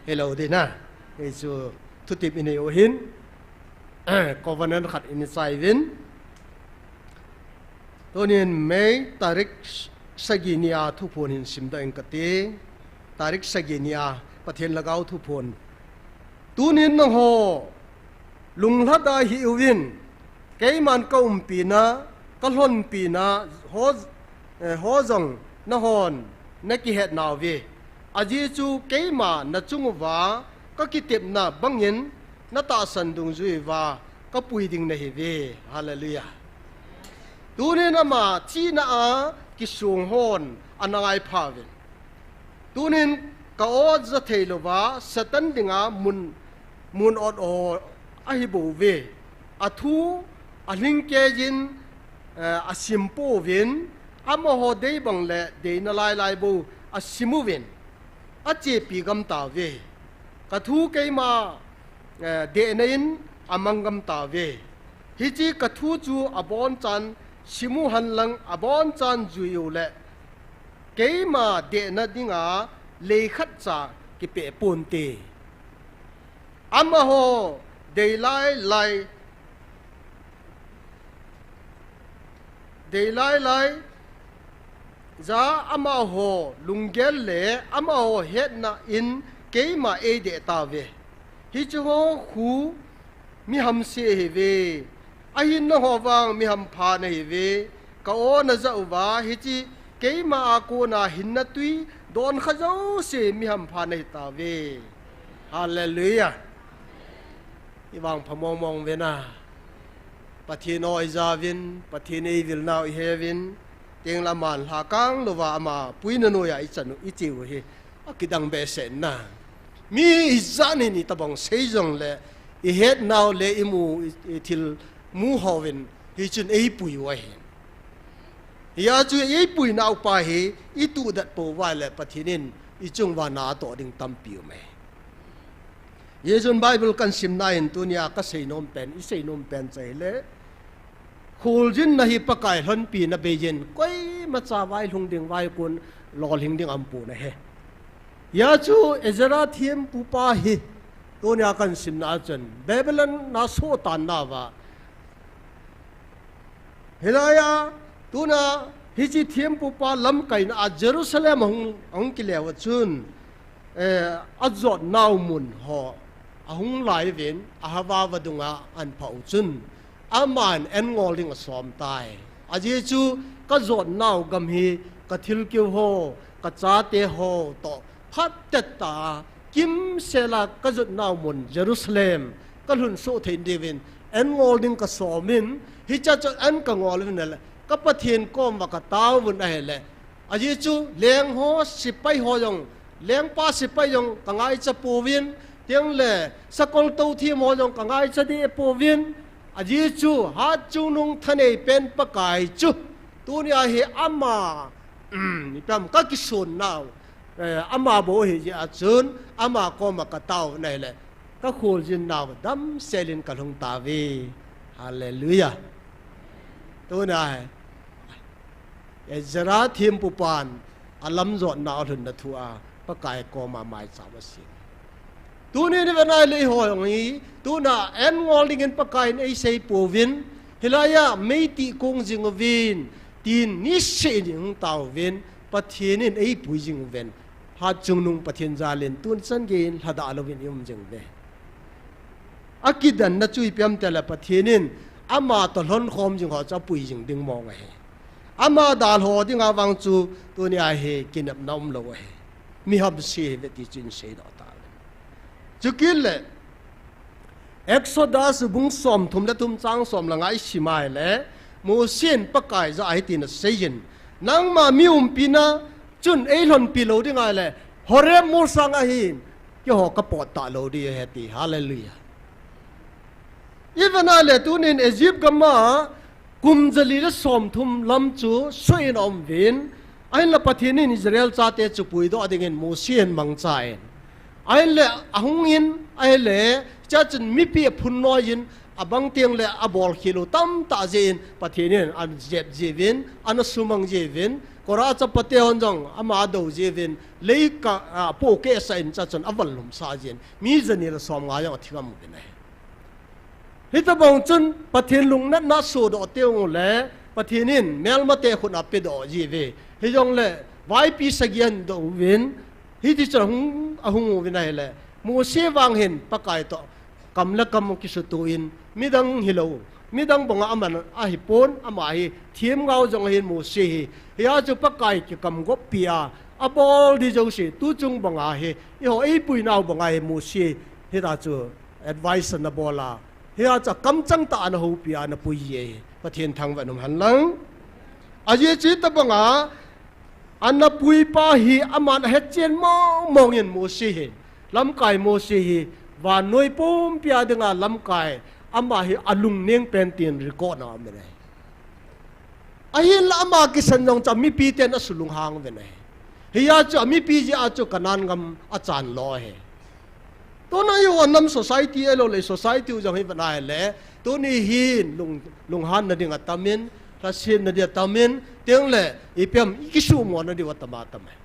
Speaker 7: hello de na e chu thu tip in o hin covenant khat in sai win tonin Mei tarik saginia thu phon hin sim da eng ka te tarik saginia pathen lagaw thu phon tunin na ho lung hada hi win ke man ka pi na kalhon pi na ho jong na hon na ki het naw ve aji chu keima na chungwa ka kitep na bangin na ta san dung zui wa ka pui ding na hi ve hallelujah tune na ma chi na a ki sung hon anangai phawin tunin ka o za theilo wa satan dinga mun ot o a hi bo ve athu aling ke jin a simpo vin ama ho dei bang le de na lai bo a simu vin a che pi gam ta ve ka thu ke ma de nain amangam ta ve hi chi ka thu chu abon chan simu han lang abon chan ju yu le ke ma de na dinga le khat cha ki pe pon te ama ho de lai za ama ho lungel le ama ho het na in keima e de ta ve hi chu ho khu mi ham se he ve a hin na ho wang mi ham pha na he ve ka o na za wa hi chi keima a ko na hin na tui don kha zo se mi ham pha na ta ve hallelujah i wang phamong mong ve na pathin oi za vin pathin e vil now he vin tiếng là màn hạ cang lo wa ma pui na no ya i chanu i chiu hi akidang be sen na mi izani ni tabang sei jong le i het now le imu til mu hovin hi chun ei pui wa hi ya chu ei pui na pa hi i tu dat po wa le pathinin i chung wa na to ding tam piu me yezun bible kan sim na in tunia ka sei nom pen chai le khul jin na hi pakai hon pi na bejen koi ma cha vai lung ding vai kun lol hing ding ampu na he ya chu ezra thiem pu pa hi to nya kan sim na chen babylon na so tan na wa hilaya tu na hi chi thiem pu pa lam kai na jerusalem hong ki lewa chun azot naw mun ho ahung lai ven ahawa wadunga an phau chun aman en ngoling a som tai aji chu ka zot naw gam hi ka thil kyu ho ka cha te ho to phat te ta kim sela ka zot naw mun jerusalem ka hun so thein devin en ngoling ka somin hi cha cha an ka ngolin la ka pathin kom wa ka taw bun a hele aji chu leng ho sipai ho yong leng pa sipai yong ka ngai cha pu win tiếng lệ sắc col tàu thi mò dòng cả ngay cho đi po viên à dì chú hát chú nung thân này bên bắc cài chú tu nia hi ama pram các cái sồn nào ama bố hi gì à chun ama có mà cái tàu này lệ các khu dân nào đắm xe lên cả hông ta về hallelujah tu này zara thêm pupan alam dọn nào hơn là thua bắc cài có mà mai sao mà xin tu ni ni venai le ho ngi tu na en ngol ding en pakai nei sei povin hilaya meiti kong jing vin tin ni se jing taw vin pathin in ei pui jing ven ha chung nung pathin jalen tun san gen hada lovin yum jing ve akidan na chui piam tela pathin in ama to lon khom jing ho cha pui jing ding mong he ama dal ho ding awang chu tu ni a he kinap nom lo he mi hab se ve ti chin se do chukil le exodus bung som thum la tum chang som la ngai simai le mu sin pakai za ai tin seyin nang ma mium pina chun ei lon pi lo ding ai le hore mu sang a hin ki ho ka pot ta lo di he ti hallelujah even ale tunin egypt gama kum jali la som thum lam chu soin om vin ai la pathinin israel cha te chu pui do adingen mu sin mang chain ai le ahungin ai le cha chun mi pi phun noin abang tiang le abol khilo tam ta jin pathinin an jeb jevin an sumang jevin kora cha pate hon jong ama do jevin le ka po ke sain cha chun aval lum sa jin mi jani la som nga yang thigam bin ai hita bong chun pathin lung na na so do teung le pathinin mel ma te khun ape do jive hi jong le vai pi sagian do win hi ti chang ahung vinai le mu se wang hin pakai to kam la kam ki su tuin midang hilo midang bonga aman a hi pon ama hi thiem ngau jong hin mu se hi ya chu pakai ki kam go pia abol di jo se tu chung bonga hi i ho ei pui nau bonga hi mu se hi da chu advice na bola hi a cha kam chang ta na ho pia na pui ye pathian thang wa num han lang a ye chi ta bonga anna pui pa hi aman het chen mong yen mo si hi lam kai mo si hi wa noi pum pia dinga lam kai ama hi alung neng pen tin record na me nei ahin la ama ki san jong cha mi pi ten asulung hang ve nei hi ya chu mi pi ji a chu kanan ngam a chan lo he to na yo nam society elo le society jong hi banai le to ni hin lung han na dinga tamin ta sin na dia tamin tiếng lệ ipiam ikisu mo na di watama tamai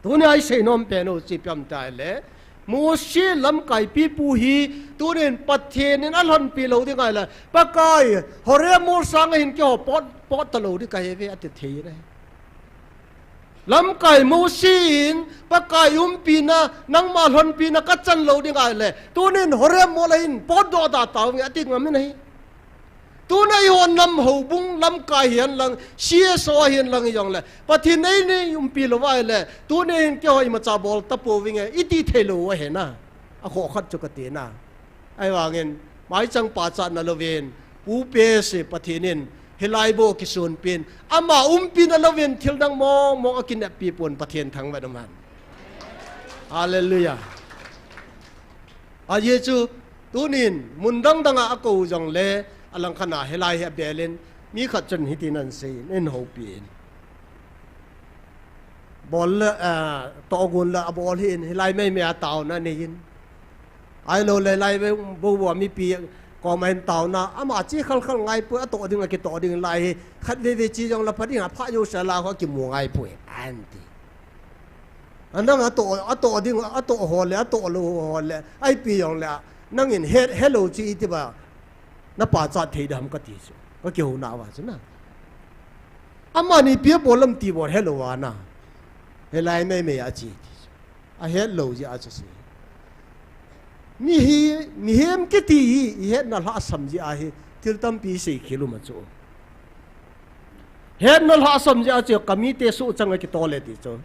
Speaker 7: tu ni ai sei nom pe no chi piam tai le mu si lam kai pi pu hi tu nen pathen nen alhon pi lo di ngai la pa kai hore mo sang hin kyo pot ta lo di kai ve at the ne lam kai mu sin pa kai pi na nang ma lhon pi na ka chan lo di ngai le tu nen hore mo la hin pot do da ta ngi ati ngam nei tu nay hon nam ho bung lam kai hian lang sia so hian lang yong le pathin nei nei pi lo wai le tu nei ke hoi ma cha bol ta po winge iti thelo wa he na a kho khat chu ka te na ai wa ngen mai chang pa cha na loven pu pe se pathinin helai bo ki sun pin ama pin na loven thil dang mo akin na pi pon pathin thang wa man hallelujah a ye chu tu nin mun dang danga a ko jong le alang khana helai he belen mi khat chen hi tin an se nen ho pin bol to gun la bol hin helai mai me taw na nin ai lo le lai bo bo mi pi ko men taw na ama chi khal khal ngai pu to ding la ki to ding lai khat ve chi jong la phadi ha pha yo sa la ho ki mu ngai pu an ti anang to ding to ho le to lo ho le ai pi yong la nang in hello chi ti ba na pa cha thei dam ka ti su ka kyo na wa chuna ama ni pia bolam ti bo hello wa na helai me a chi a hello ji a chi mi hem ke ti he na la sam ji a he til tam pi se khilu ma chu he na la sam ji a chi kami te su chang ki to le ti chu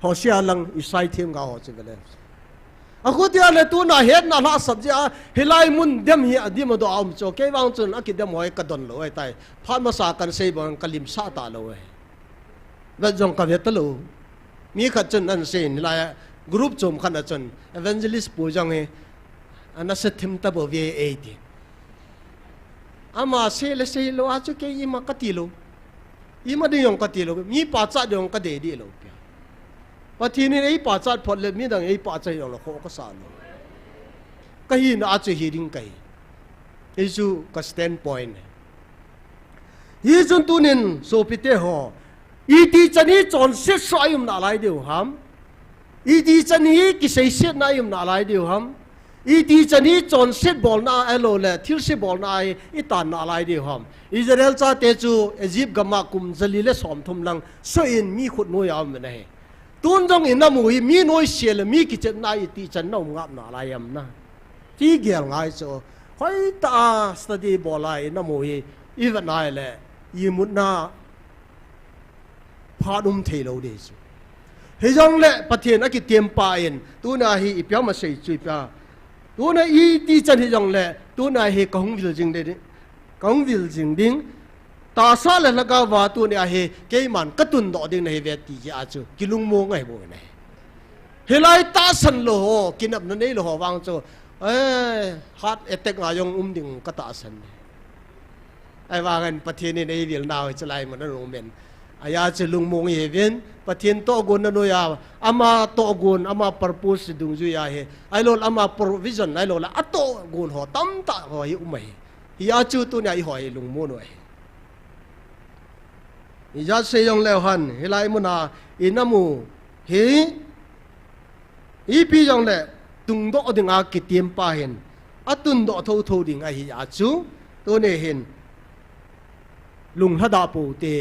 Speaker 7: ho sia lang isai them ga ho chi vele aku dia le tu na het na la sab ja hilai mun dem hi adim do am cho ke wang chun akidem hoi ka don lo ai tai phan ma sa kan sei bang kalim sa ta lo ai ba jong ka vet lo mi khat chun an se ni la group chom khana chon evangelist pujang he anasathim ta bo ve eti ama se le se lo achu ke ima katilo ima de yong katilo mi pa cha dong ka de di lo pya pathini ei pa cha phot le mi dang ei pa cha yong lo kho ka sa lo ka hi na achu hi ding kai isu ka standpoint hi chun tunin so pite ho iti chani chon se soyum na lai deu ham iti chani ki sei se na yum na lai deu ham iti chani chon se bol na alo le thil se bol na itan na lai deu ham Israel cha te chu Egypt gama kum zali le som thum lang so in mi khut no yam na he tun jong in na mu hi mi noi sel mi ki chet na iti chan no ngap na lai yam na ti gel ngai so hoi ta study bolai na mu hi even nai le yimut na phadum thelo de su he jong le pathian a ki tiam pa in tu na hi ipya ma sei chui pa tu na i ti chan hi jong le tu na hi kong vil jing de kong vil jing ding ta sa le la ga wa tu na hi ke man ka tun do ding nei ve ti ja chu kilung mo ngai bo nei he lai ta san lo ho kinap na nei lo ho wang chu heart attack nga yong ding ka ta san ai wa gan pathian ni nei vil naw chalai man na ro men aya che lung mong ye ven pathian to gon na no ya ama to gon ama purpose dung ju ya he ai lol ama provision ai lol ato gon ho tam ta ho hi umai ya chu tu na i hoi lung mo no i ja se yong le han hilai mu na inamu he i pi yong le tung do ding a ki tiam pa hen atun do tho tho ding a hi ya chu to ne hen lung hada pu te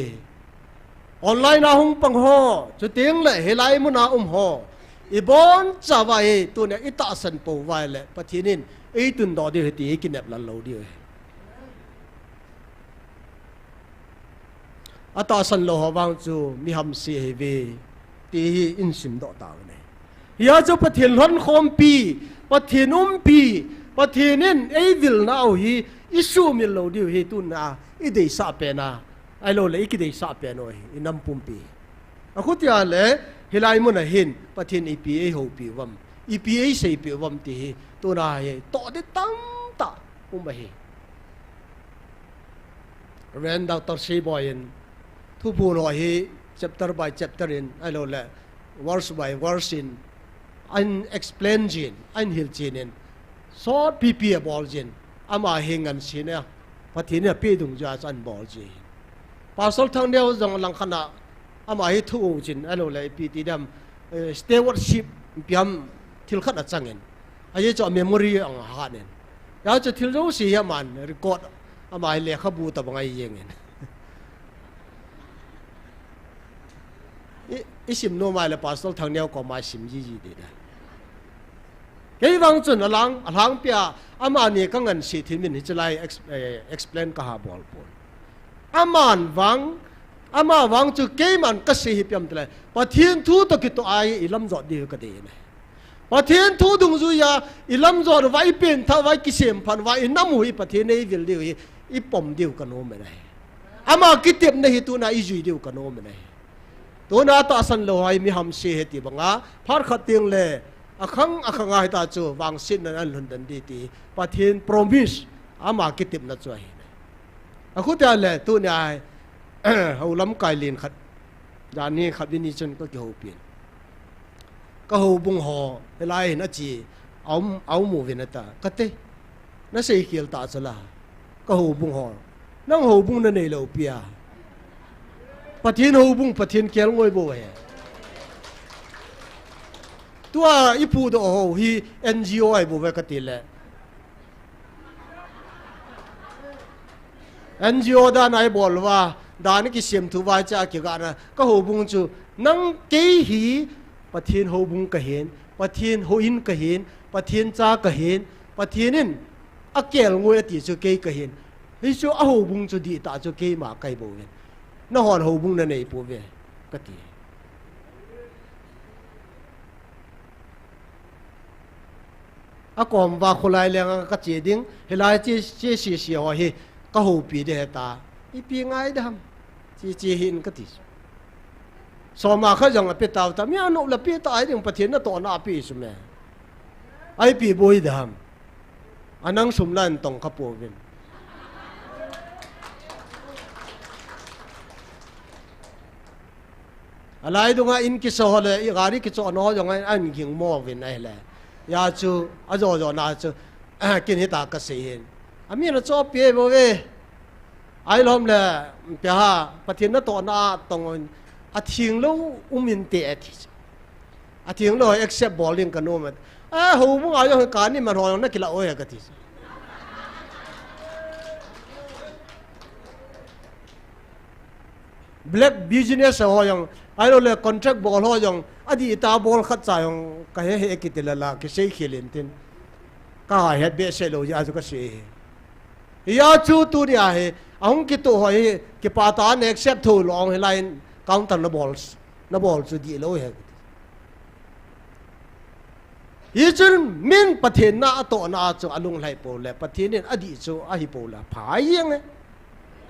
Speaker 7: online na hung pang ho chu tiếng le helai mu na ho ibon chawai tu ne ita san po vai le pathinin ei tun do de ti kinep lan lo di ata san lo ho wang chu mi ham si he ve ti hi in sim do ta ne ya chu pathin lon khom pi pathin pi pathinin ei vil na au hi isu mi lo di hi tu na i de sa pe na ai lo le ki de sa pe no inam pumpi a khutia le hilai mun a hin pathin epa ho pi wam epa sei pi wam ti to na he to de tam ta um hi ren dr sei boyen thu bu no hi chapter by chapter in ai lo le verse by verse in an explain jin an hil jin in so pp bol jin ama hingan sine pathin pe dung ja chan bol jin pasal thang neo jong lang khana ama hi thu chin alo le pi ti dam stewardship piam thil khat a changin ai cho memory ang ha nen ya cho thil ro si ya man record ama le khabu ta bangai yengen isim no mai le pasal thang neo ko ma sim ji ji de da ke wang chun alang pia ama ni kangan si thimin hi chalai explain ka ha bol pon ama wang chu ke man ka se hi piam tle pathian thu to ki to ai ilam zo di ka de ne pathian thu dung zu ya ilam zo vai pen tha vai ki sem phan vai namu hi pathian nei vil di i pom diu ka no me nei ama ki tep ne hi tu na i jui diu ka no me nei to na ta san lo hai mi ham se he ti banga phar khating le akhang ai ta chu wang sin na an lun dan di ti pathian promise ama ki tep na chu hi a khu ta le tu ne ai ho lam kai lin khat dan ni khat ni chen ko ki ho pin ka ho bung ho lai na chi au mu ve na ta ka te na sei khil ta chala ka ho bung ho nang ho bung na nei lo pia pathin ho bung pathin kel ngoi bo he tua ipu do ho hi ngo ai bo ve ka ti le NGO da nai bol wa da ni ki sem thu wa cha ki ga na ka ho bung chu nang ke hi pathin ho bung ka hen pathin ho in ka hen pathin cha ka hen pathin akel ngoi ti chu ke ka hen hi chu a ho bung chu di ta chu ke ma kai bo wen na hon ho bung na nei pu ve ka ti a kom wa khulai leng ka che ding helai che si ho hi ka ho pi de ta i pi ngai dam chi hin ka ti so ma kha jong api taw ta mi anu la pi ta ai ding pathian na to na pi sume ai pi boi dam anang sumlan tong kha po vin alai dunga in ki so le i gari ki cho no jong an ging mo vin ai le ya chu a jo na chu kin hi ta ka se hin ami na cho pi bo ve ai lom le pe ha pathian na to na tong a thing lo umin te athi a thing lo accept bowling ka no ma a ho mu a yo ka ni man ho na kila oi ka thi black business ho yang ai lo le contract ball ho yang adi ta ball khat cha yang ka he ki tela la ki sei khilin tin ka he be se lo ya ju ka se ya chu tu dia he ông cái tụ hỏi cái bà ta này accept thôi lòng hay là counter nó ball cho đi lâu hết ý chân min bắt thiên na to na cho alung lại bồ lệ bắt thiên nên adi cho ahi bồ là phải yên ấy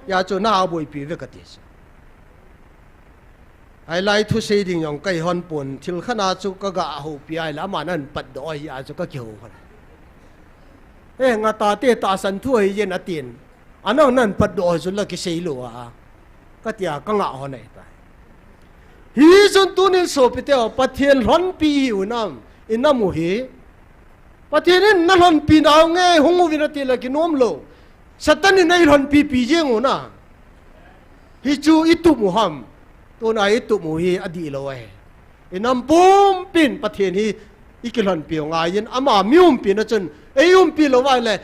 Speaker 7: ya cho na bồi pi về cái gì ai lại thu xây đình dòng cây hòn bồn til khăn na cho cái gà hậu pi ai là mà nên bắt đôi ya cho cái kiểu ê ngã ta tê ta san thu hay yên ở tiền anh nói nên bắt đầu rồi là cái xây lúa cái tiệt cái ngạo họ này ta hi dân tu nên số bị tiêu bắt thiên hòn pi hiểu nam in nam mùi hi bắt thiên nên nó hòn pi nào nghe không có việc gì là cái nôm lô sát tan nên này hòn pi pi riêng của na hi chú ít tụ mù ham tu này ít tụ mù hi adi lo ai in nam bom pin bắt thiên hi ít cái hòn pi ngay yên ama mium pi nó chân ấy pi lo vai lệ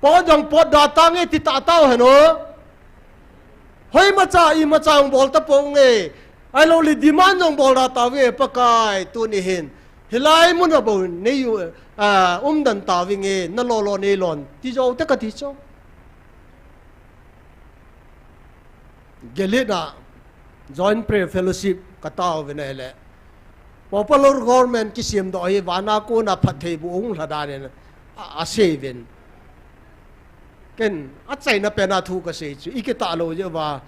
Speaker 7: bỏ dòng bỏ data nghe thì ta tao hả nó hơi mà cha im mà cha bỏ ta bỏ nghe ai lâu li demand dòng bỏ data về bác cái tu ni hin hilai muốn là bỏ nei đàn ta về nghe nó lo nei lon thì cho tất cả thì cho gelina joint prayer fellowship cái tao về này lệ popular government cái xiêm đó hi vana cô na phát thầy bu ông là đàn này saving ken achai na pena thu ka se chu ikita lo je wa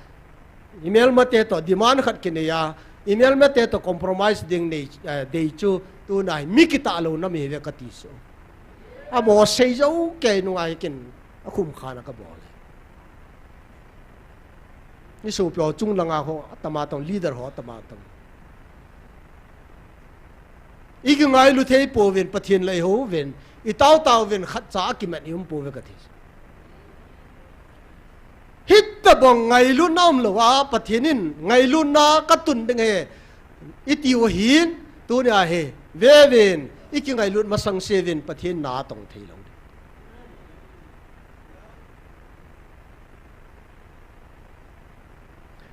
Speaker 7: email mate to demand khat kin ya email mate to compromise ding nei dei chu tu nai mikita lo na me ve ka ti so a mo sei zo ke nu ai kin a khum khana ka bol ni so pyo chung langa ho atama tong leader ho atama tong ig ngai lu thei po ven pathin lai ho ven i tau ven khat cha ki man yum po ve ka ti hít ta bong ngày luôn nam lo wa pathinin ngày luôn na katun ding he itiu hin tu nya he ve ven iki ngày luôn masang seven pathin na tong thei lo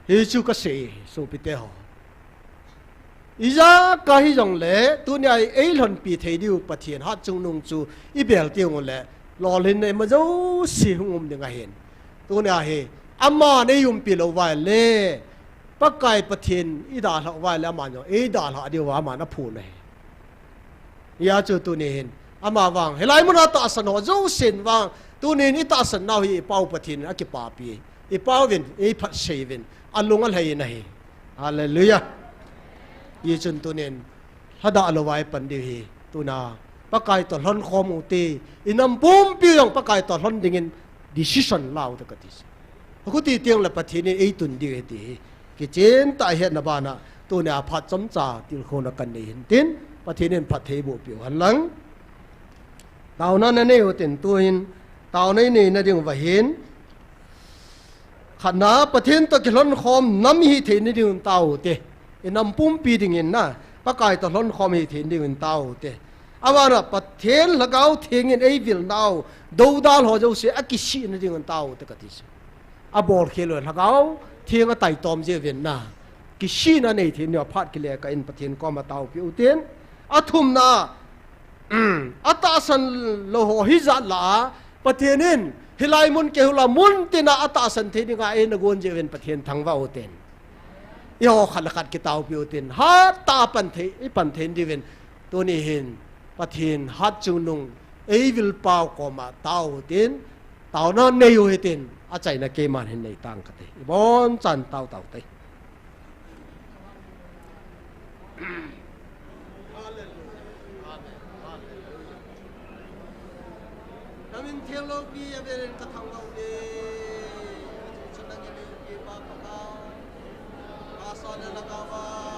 Speaker 7: hi chu ka se so pite ho iza ka hi jong le tu nya ei lon pi thei diu pathin ha chung nung chu i bel tiang le lo lin nei ma zo si hungum ding a hen tu nya he amma ne yum pi lo vai le pakai pathin i da lo vai le ma nyo e da la di wa ma na phu ne ya chu tu ni hin amma wang helai mun ta san ho zo sin wang tu ni ni ta san nau hi pau pathin a ki pa pi i pau vin e phat sevin alung al hai nahi hallelujah ye chun tu nen hada lo vai pan di hi tu na pakai to lon khom u ti inam pum pi yong pakai to lon dingin decision lao ta ka ti ku ti tiang la pathin e tun di ti ki chen ta he na ba na tu ne a phat chom cha til khona kan nei hin tin pathin en phat thei bo pi han lang tao na ne o tin tu hin tao nei nei na ding va hin khana pathin to ki lon khom nam hi the ni ding tao te inam pum pi ding in na pakai to lon khom hi the ding tao te awana pathin lagau thing in ei vil nau do dal ho jo se akishi ni ding tao te ka ti a bor khelo lagau thing a tai tom je ven na ki shi na nei thin yo phat ki le ka in pathin ko ma tau pi uten athum na ata san lo ho hi za la pathinin hilai mun ke hula mun tina ata san the ni ga e na gon je ven pathin thang wa uten yo khala khat ki tau pi uten ha ta pan the I pan then di ven to ni hin pathin hat chu nung ei vil pau ko ma tau tin tau na nei ho tin a chai na ke man hin nei tang ka te bon chan tau te Namin thiang lo bi aberin kathang lo de chunang ni ki pa pa asan lagawa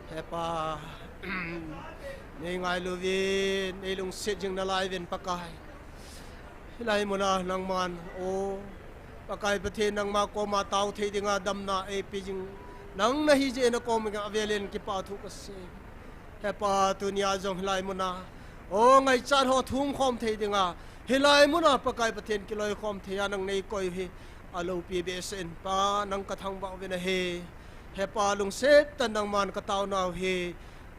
Speaker 8: Hepa ni ngai luvi ni lung sit jing na lai vin pakai lai mona nang man o pakai pathe nang ma ko ma tau thei dinga dam na e pi jing nang na hi je na ko mi ga avelen ki pa thu ka se hepa tunia jong hilai muna o ngai chan ho thum khom thei dinga hilai muna pakai pathen kiloi khom thea nang nei koi hi alo pbsn pa nang kathang ba vena he hepa lung sep tan nang man ka taw naw he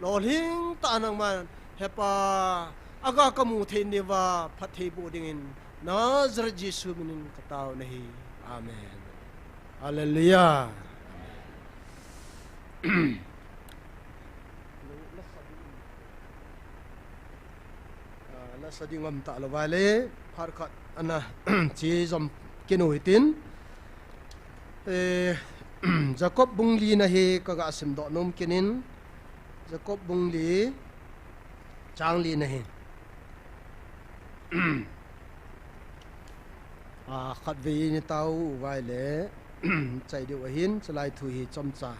Speaker 8: lol hing ta nang man hepa aga kamu thei ni wa phathei bu dingin nazar jisu minin ka taw nahi amen hallelujah la sadingam ta lo wale har khat ana chi zom kinoi tin Jacob bungli na he kaga sim do nom kinin Jacob bungli changli na he khat ve ni tau vai le chai de wa hin chalai thu hi chomcha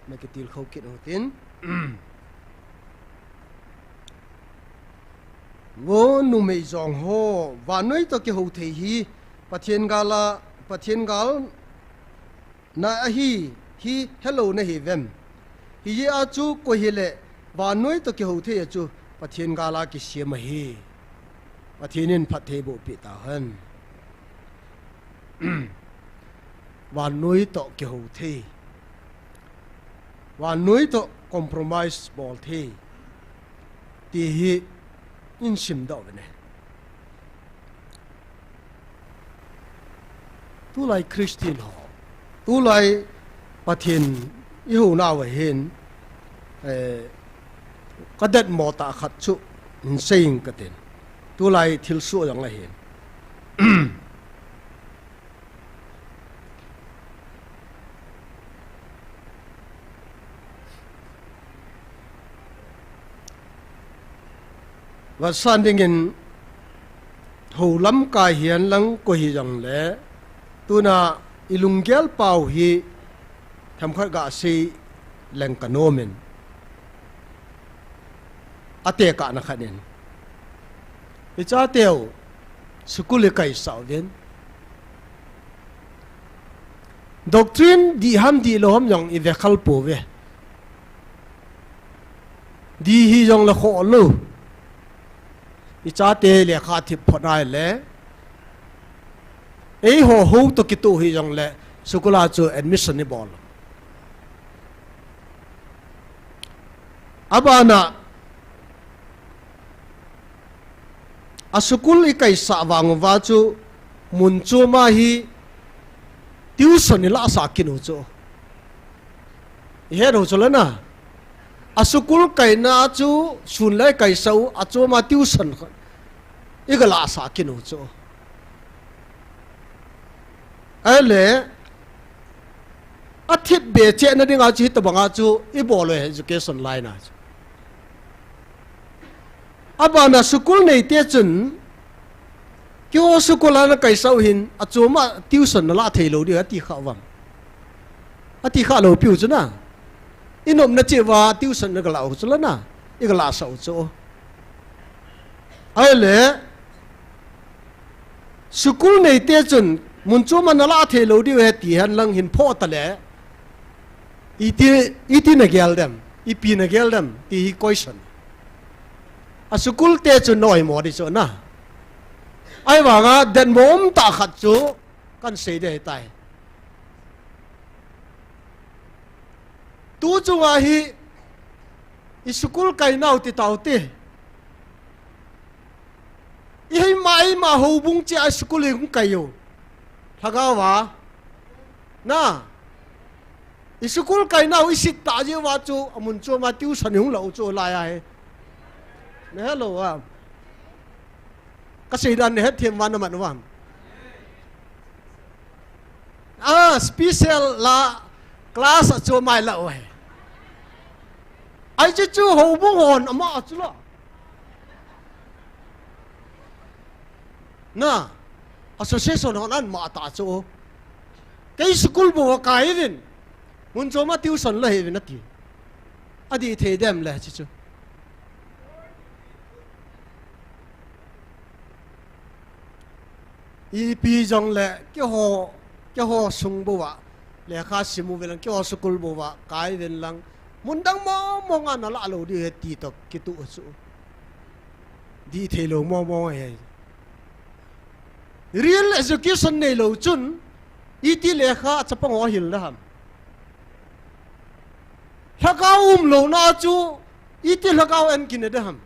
Speaker 8: me ke til khau kit hotin wo nu mei jong ho wa noi to ke ho thei hi pathian gal na hi hello na hi vem hi a chu ko hi le wa noi to ke ho thei chu pathian gala ki siam hi pathianin phathe bo pi ta han wa noi to ke ho thei wa noi to compromise bol thei ti hi in sim do ne tu lai Christian ho tu lai pathian i hu na wa hin kadat mo ta khat chu in saying katen tu lai thil su yang la hin và san ding in ho lam ka hian lang ko hi jang le tuna ilunggel pau hi tham khat ga si leng kanomen ate ka na khanen icha teu sukul kai sau den doctrine di ham di lo ham yong i ve khal po ve di hi jong la kho lo icha te le kha thi phonai le ei ho to ki tu hi jong le sukula chu admission ni bol abana asukul i kai sa wang wa chu mun chu ma hi tuition ni la sa kinu chu he ro chu la na asukul kai na chu sun lai kai sau achu ma tuition igala sa kinu chu ale athit be che na dinga chi to banga chu I bolo education line na abana sukul nei te chun kyo sukul na kai sau hin achu ma tuition na la thei lo di ati kha wam ati kha lo piu chu na inom na che wa tuition na gala chu la na igala sau chu ale sukul nei te chun mun chu man la the lo di he ti han lang hin pho ta le iti na gel dem ipi na gel dem ti hi question a sukul te chu noi mo di chu na ai wa nga den mom ta khat chu kan sei de tai tu chu wa hi I sukul kai nau ti tau ti I mai ma ho bung chi a sukul ing kai yo thagawa na isukul kai na isit ta je wa chu amun chu ma tuition hung lo chu la ya he ne hello ka sei dan he them wan man wam special la class chu mai la we ai chu ho bu hon ama chu lo na association hon an ma ta chu cái school bo kai vin mun cho ma tuition la he vin ati adi the dem la chi chu I pi jong le ke ho sung bo wa le kha simu vin ke ho school bo wa kai vin lang muốn đăng mò ngàn nó lạ lầu đi tì tộc cái tụ số đi thầy lầu mò ấy real education này lầu chun iti lekha chapang ho hil da ham lagaw lo na chu iti lagaw en kin da ham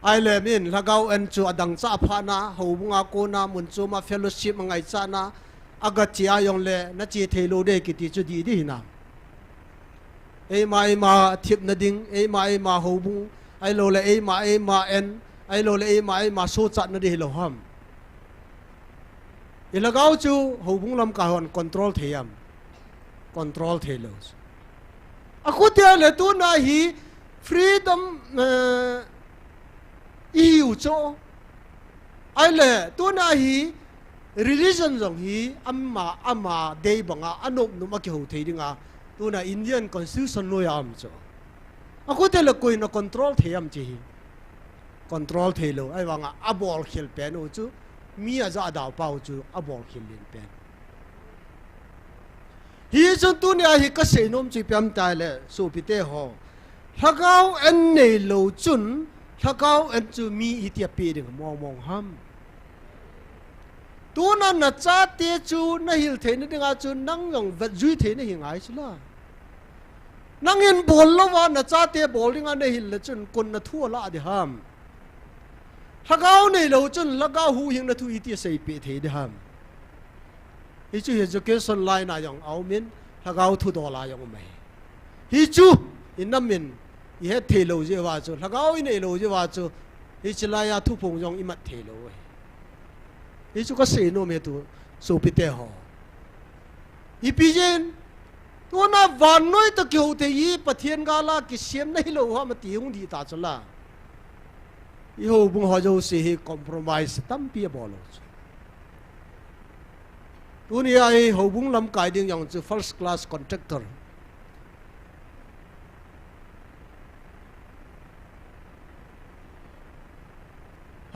Speaker 8: ai le min lagaw en chu adang cha pha na ho bunga ko na mun chu ma fellowship ngai cha na aga chia yong le na chi thei lo de ki ti chu di di na e ma thip na ding e ma ho bung ai lo le e ma en ai lo le e ma so chat na di lo ham ilagaw chu ho bung lam ka hon control theyam control thelo aku te le tu na hi freedom iu cho ai le tu na hi religion jong hi ama dei banga anop nu ma ki ho thei dinga tu na Indian constitution lo yam cho aku te le koi na control theyam chi hi control thelo ai wanga abol khil pen o chu mi a za daw pau chu abol khil lin pen hi chu tu ne hi ka se nom chi pyam tai le su pi te ho lagaw en nei lo chun lagaw en chu mi i tia pi ding mong ham tu na cha te chu na hil the ni dinga chu nang yong vat zui the ni hi ngai chu la nang in bol lo wa na cha te bol dinga ne hil le chun kun na thu la di ham lagaw nei lo chun lagaw hu hing na thu i tia sei pe the di ham hi chu education line na yong au min lagaw thu do la yong mai hi chu in nam min i he the lo je wa chu lagaw nei lo je wa chu hi chila ya thu phong yong i mat the lo hi chu ka se no me tu so pi te ho i pi jen tu na van noi ta kyo te yi pathian ga la ki sem nei lo ha ma ti hung di ta chu la i ho bung ho jo se hi compromise tam pi bo lo tu ni ai ho bung lam kai ding yang chu first class contractor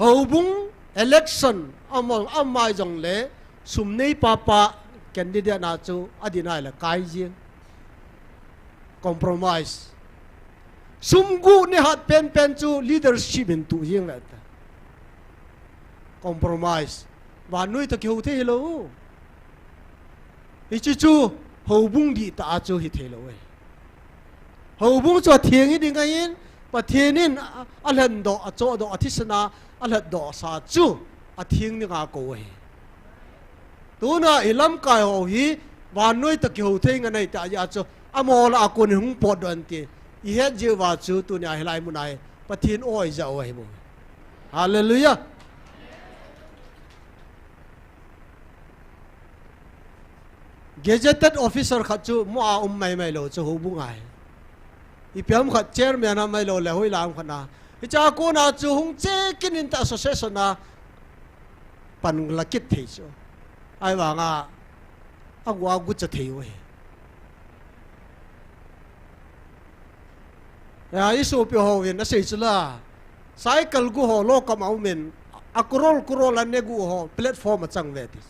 Speaker 8: ho bung election amai jong le sum nei papa candidate na chu adinai la kai jing compromise sum gu ne hat pen chu leadership in tu jing la compromise wa noi ta kyo the lo hi chu ho bung di ta chu hi the lo ho bung chu thieng hi ding ai in pathianin alhan do a cho do athisana alhat do sa chu a thieng ni nga ko he tu na ilam kai ho hi wan noi ta ki ho thei nga nei ta ya chu amol a kun hung pod don ti i het je wa chu tu nya helai mu nai pathin oi za oi mo hallelujah gazetted officer khat chu mo a mai lo chu ho bu ngai i pyam khat chairman a mai lo le hoi lam khana i cha ko na chu hung che kin in ta association na pan la kit thei chu ai wa nga agwa gu cha thei we ya isu pi ho win na sei chula cycle gu ho lo kam au men akurol an ne gu ho platform chang ve ti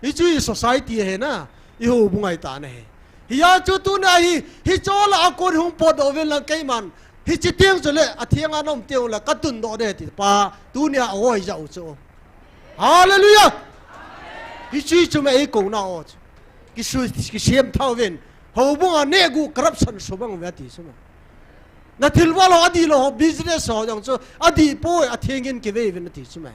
Speaker 8: i chu society he na i ho bungai ta ne hiya chu tu na hi chola akon hung pod ovel la kai man hi chi tiang chu le a thiang anom teu la katun do de ti pa tu nia oi jau chu hallelujah hi chu me e ko na o ki su ki sem thau ven ho bunga ne gu corruption so bang ve ti su na thilwa lo adi lo business ho jang chu adi po a thiangin ki ve ven ti su me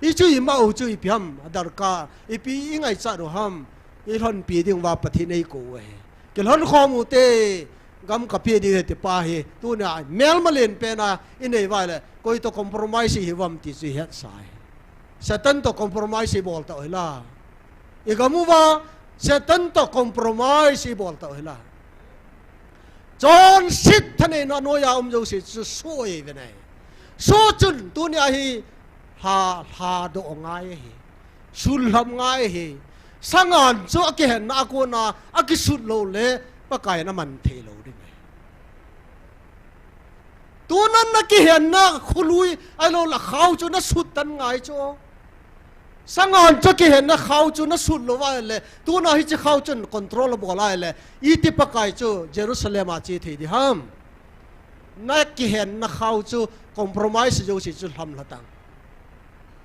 Speaker 8: i chu i ma o chu i pyam adar ka i pi ingai cha ro ham i hon pi ding wa pathi nei ko we ke hon khomu te gam ka pi di te pa he tu na mel malen pe na inei wa le koi to compromise hi wam ti si het sai satan to compromise bol ta la e gamu wa satan to compromise bol ta la John sit thane na no ya jo si so e ve nei so chun tu nia hi ha do ngai hi sul ham ngai hi sangan cho ke hen na ko na akisut lo le pa kai na man the lo ding tu nan na ki hen na khului ai lo la khau chu na sut tan ngai cho sangan cho ki hen na khau chu na sut lo wa le tu na hi chi khau chun controllable la le I ti pakai chu Jerusalem a chi thei di ham na ki hen na khau chu compromise jo si chu ham la tang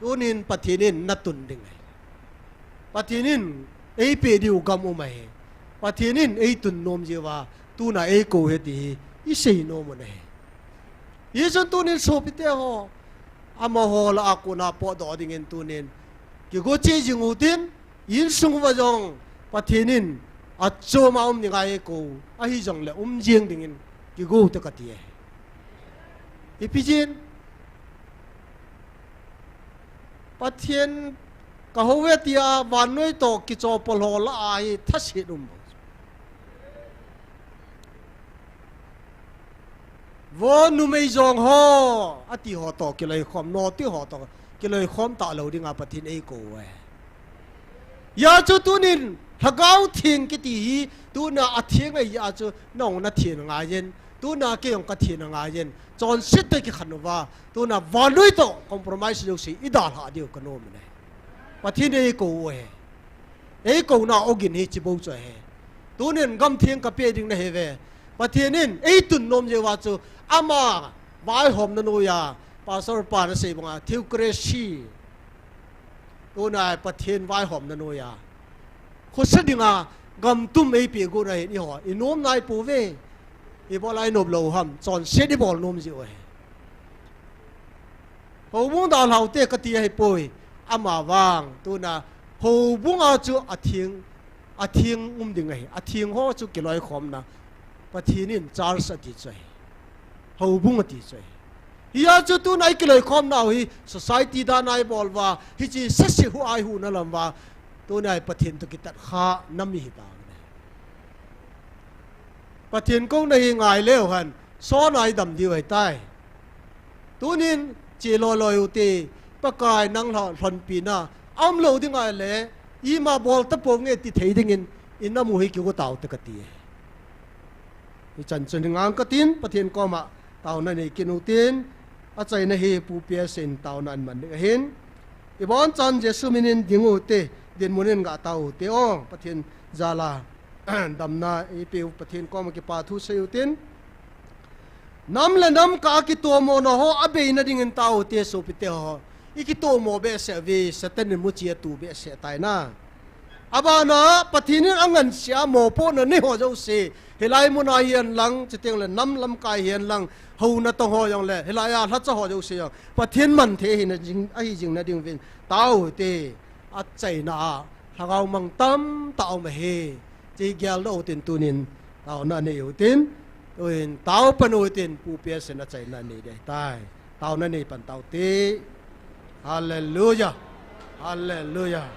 Speaker 8: tunin pathinin na tun ding pathinin ei pe diu gam u mai pathinin ei tun nom je wa tu na ei ko he ti I sei no mo ne Yeson tunin so pite ho ama ho la akuna po do ding en tunin ki go che jing utin yin sung wa jong pathinin a cho ma ni ngai ko a hi jong le jing ding en ki go te ka ti e pijin pathin ka ho we tia van noi to ki cho pol ho la ai thasi dum vô nu mei zong ho ati ho to ki lai khom no ti ho to ki lai khom ta lo ding a pathin ei ko we ya chu tunin hagau thing ki ti tu na athing ai ya chu nong na thien nga yen tu na ke yong ka thien nga yen chon sit te ki khanwa tu na valui to compromise lo si idal ha dio ka no me pathin ei ko we ei ko na ogin hi chi bo cho he tunin gam thing ka pe ding na he we pathinin ei tun nom je wa chu ama vai hom na no ya pastor pa na se banga theocracy tu na pathin vai hom na no ya kho sadinga gam tum ei pe go rai ni ho inom nai pu ve I bo lai nob lo ham chon se di bol nom ji we ho bung da lau te ka ti hai poi ama wang tu na ho bung a chu athing ding ai athing ho chu ki loi khom na pathinin char sa ti chai ho bung ti chai ya chu tu nai ki loi khom na hi society da nai bol wa hi chi sa si hu ai hu na lam wa tu nai pathin tu ki tat kha nami hi ba pathin ko nei ngai leo han so nai dam di wai tai tunin chi lo loi u ti pakai nang hon pi na am lo ding ai le I ma bol ta po nge ti thei ding in na mu hi ki ko taw ta ka ti I chan chen ngang ka tin pathin ko ma taw na nei kinu tin a chai na hi pu pia sen taw nan man de hin I bon chan jesu minin dingu te din munin ga taw te ong pathin zala damna I pe pathin ko ma ki pa thu se utin nam la nam ka ki to mo no ho abe na ding in taw te so pite ho I ki to mo be se ve satan mu chi tu be se tai na abana pathinin angan sia mo po na ni ho jo se helai mu na hian lang chiteng le nam lam kai hian lang ho na to ho yong le helai a hla cha ho jo se yong pathin man the hin jing ai jing na ding vin taw te a chai na hagau mang tam taw ma he chi gyal lo tin tunin taw na ne u tin tuin taw panu tin pu pe se na chai na ne de tai taw na ne pan taw te hallelujah hallelujah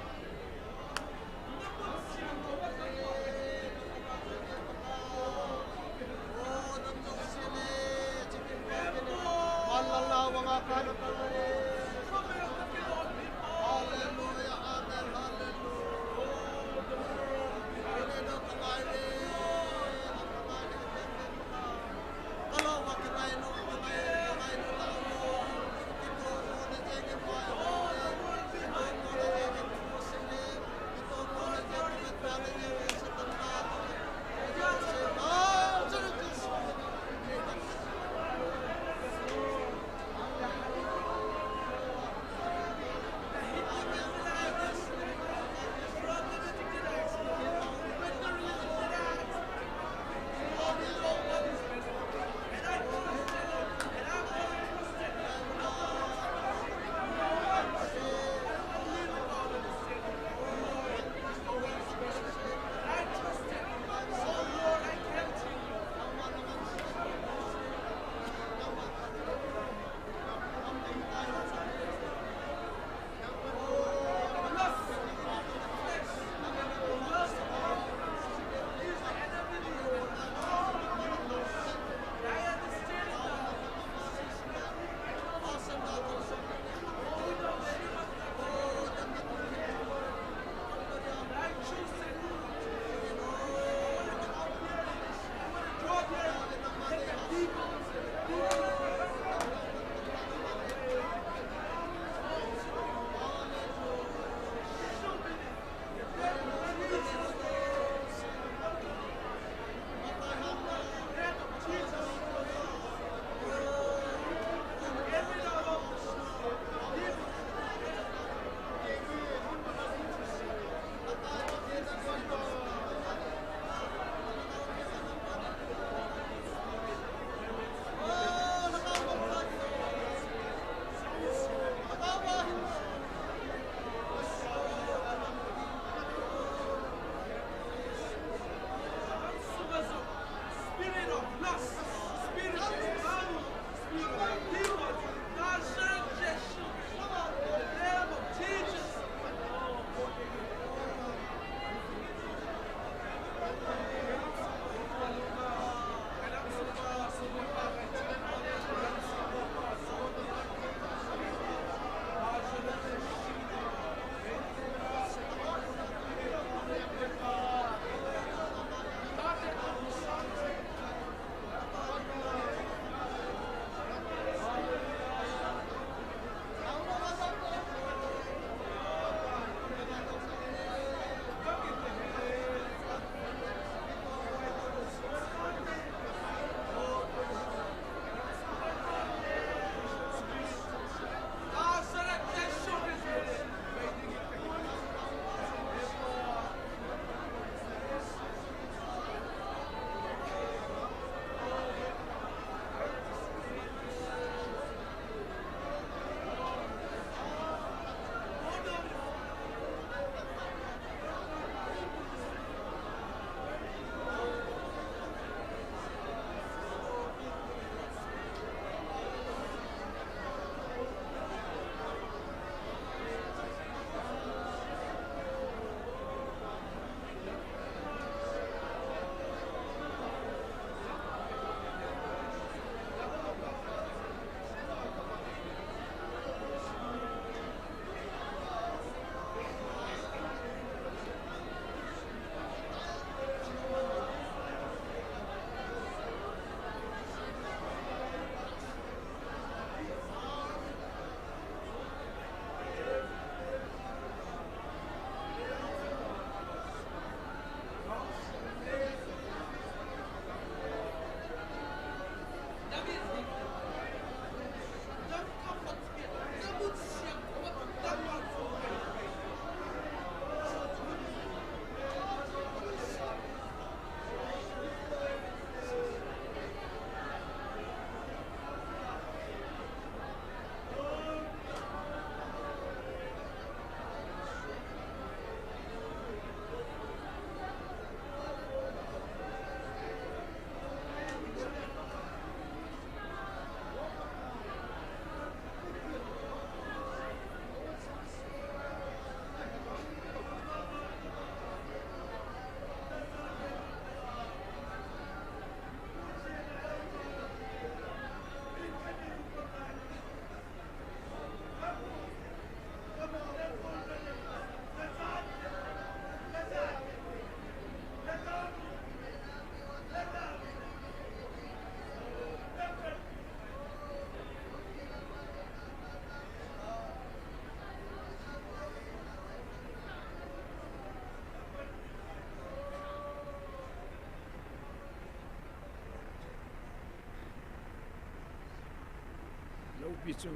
Speaker 9: lâu bị chung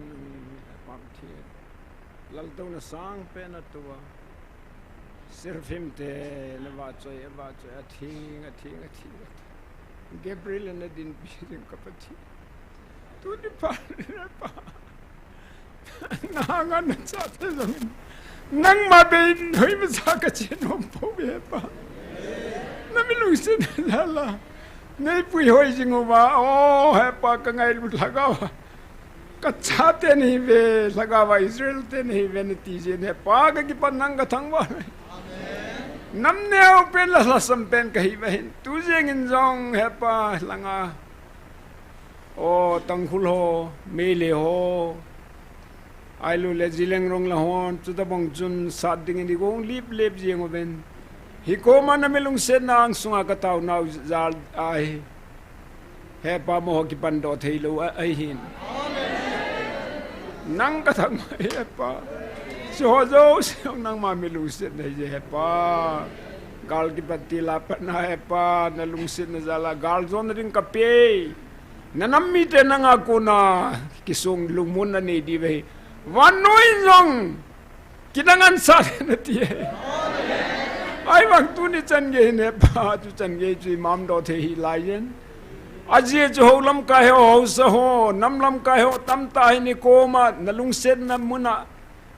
Speaker 9: bám thiệt lal tàu na sang pe na tua sir phim te na va choi a thing Gabriel na din pi kapati tu di pa nangan na sa te nang mabin hoi ma sa ka chinom po be pa na milusin la nei pui hoi jingu ba o he pa ka ngai lu lagawa ka cha te ni ve lagawa Israel te ni ve ni ti je ne pa ka ki pa nang ka thang ba nam neo pen la sam pen ka hi ve tu jeng in jong he pa langa o tang khul ho me le ho ai lu le jileng rong la hon tu da bong chun sa ding ni gong lip jeng o ben hi ko ma na melung sen na ang sunga ka tau nau zal ai he pa mo ki pan do thei lo ai hin nang ka thang he pa so zo siang nang ma melung sen na je pa gal ki pati la pa na he pa na lung sen na zala gal zon ring ka pe na nam mi te na nga ko na ki sung lung mun na ni di ve wan noi zong kidangan sa na ti ai wang tu ni chan ge ne pa tu chan ge chi mam do the hi lai yen aje jo lam ka ho sa ho nam lam ka ho tam ta hi ni ko ma nalung set na muna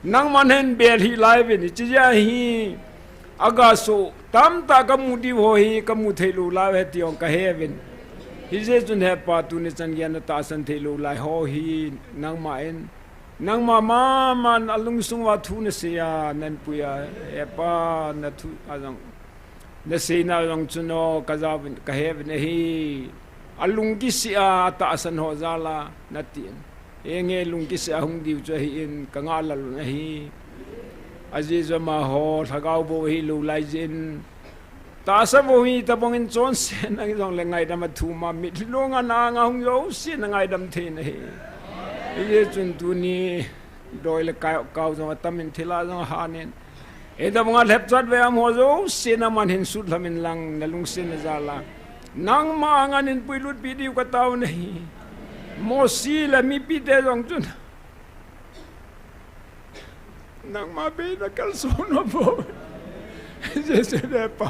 Speaker 9: nang man hen bel hi lai ve ni chi ya hi aga so tam ta ka mu di ho hi ka mu thei lu la ve ti ong ka he ven hi je chun he pa tu ni chan ge na ta san thei lu lai ho hi nang ma en nang ma man alung sung wa thu na se ya nan pu ya e pa na thu azang na se na long chuno ka za ka he ne hi alung ki si a ta san ho za la na tin e nge lung ki sa hung diu cha hi in ka nga la na hi aziz ma ho thagau bo hi lu lai jin ta sa bo hi ta bong in chon se na jong le ngai da ma thu ma mi lo nga na nga hung yo si na ngai dam the na hi ye chun tu ni doi le kau jong tamin thila jong ha nen e da mga lep chat ve am ho zo se na man hin sut lamin lang na lung se na zala nang ma nganin puilut pi diu ka taw nei mo si la mi pi de jong chun nang ma be na kal so no bo je se de pa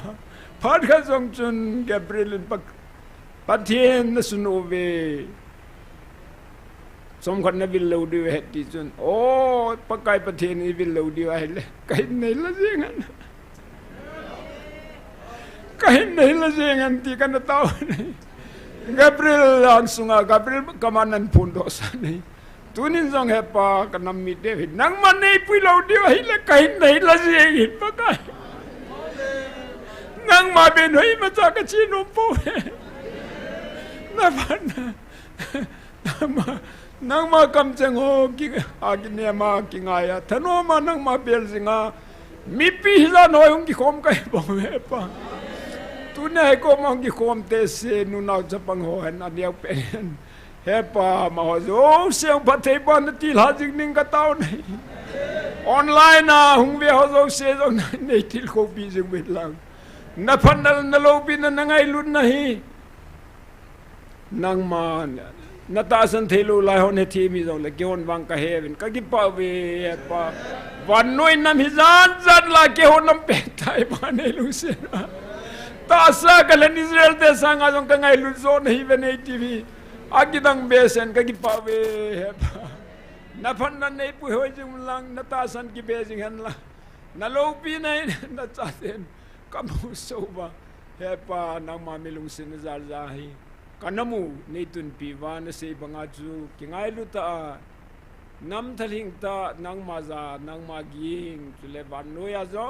Speaker 9: phat ka jong chun Gabriel pak patien na suno ve som khan na vil lo di het ti chun o pakai patien ni vil lo di wa hele kai nei la jengan kai nei la jengan ti kan taw Gabriel ang sunga Gabriel kamanan pundo sa nei tunin jong he pa kanam mi David nang man nei pui lo di wa hele kai nei la jengin pakai nang ma ben hoi ma cha ka chi no po na ban nang ma kam chang ho ki agine ma ki ngaya thano ma nang ma bel singa mi pi la no yung ki khom kai bong he pa tu ne ko mong ki khom te se nu na chapang ho an aniau pen he pa ma ho zo se pa te pa na ti la jing ning ka taw nei online na hung ve ho zo se zo nei til ko bi jing bit lang na phanal na lo bi na ngai lut na hi nang ma na ta san thelu lai hon he thi mi jong le ke hon wang ka heaven ka gi pa ve pa wan noi nam hi zan la ke hon nam pe tai pa ne lu se ta sa ka len Israel te sang a jong ka ngai lu zo nei ve nei tv agi dang be sen ka gi pa ve pa na phan na nei pu hoi jing lang na ta san ki be jing han la na lo pi nei na cha sen ka mu so ba he pa na ma mi lung sin za za hi kanamu neitun piwa na se banga chu kingai lu ta nam thaling ta nang ma za nang ma ging chu le ban no ya zo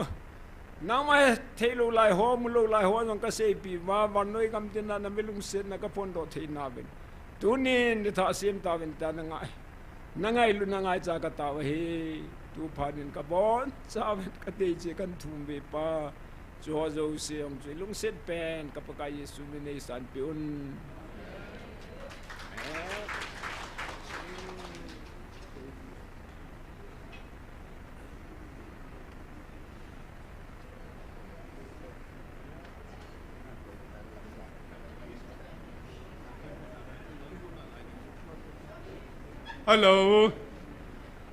Speaker 9: nang ma thelo lai ho mu lo lai ho jong ka se piwa ban noi kam tin na melung se na ka pon do thei na ben tunin de tha sim ta ben ta na ngai lu na ngai cha ka ta he tu phanin ka bon cha ben ka te che kan thum be pa cho zo se ong che lung set pen ka pa ka Yesu ni nei san pi un
Speaker 10: Hello.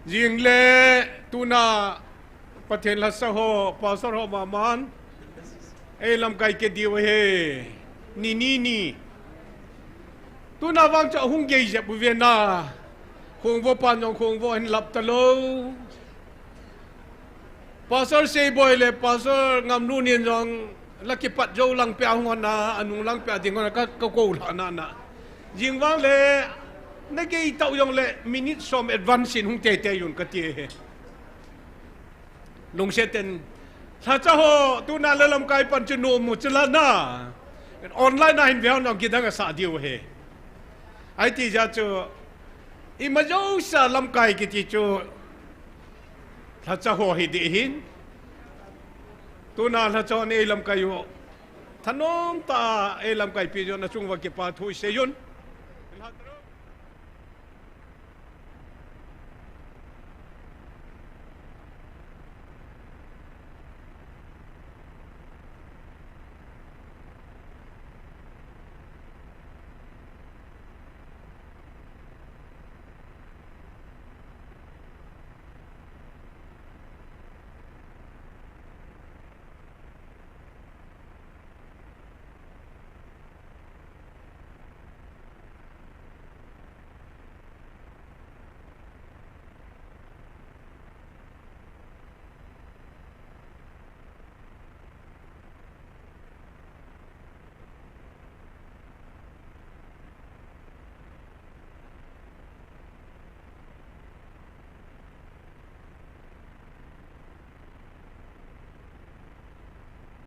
Speaker 10: Jingle tuna paten la saho pasar ho maman. Lam kai ke diwa he. Ni. Tuna wang cha hung ge je bu na. Khong vo pan yong khong vo hin lap talo. Pasar sei boy le pasar ngam nu nien jong laki pat jo lang pe hong na anung lang pe ding ka ko la na. Jing wang le na ge tau yong le minute som advance in hung te yun ka ti. Long seten sa cha ho tu na le lam kai pan chu no mu chla na. Online na hin biao no gi dang sa diu he. Ai ti ja chu I ma jo sa lam kai ki ti chu sa cha ho hi di hin. Tu na la cho ne lam kai yo. Thanom ta lam kai pi yo na chung wa ki pa thui se yun.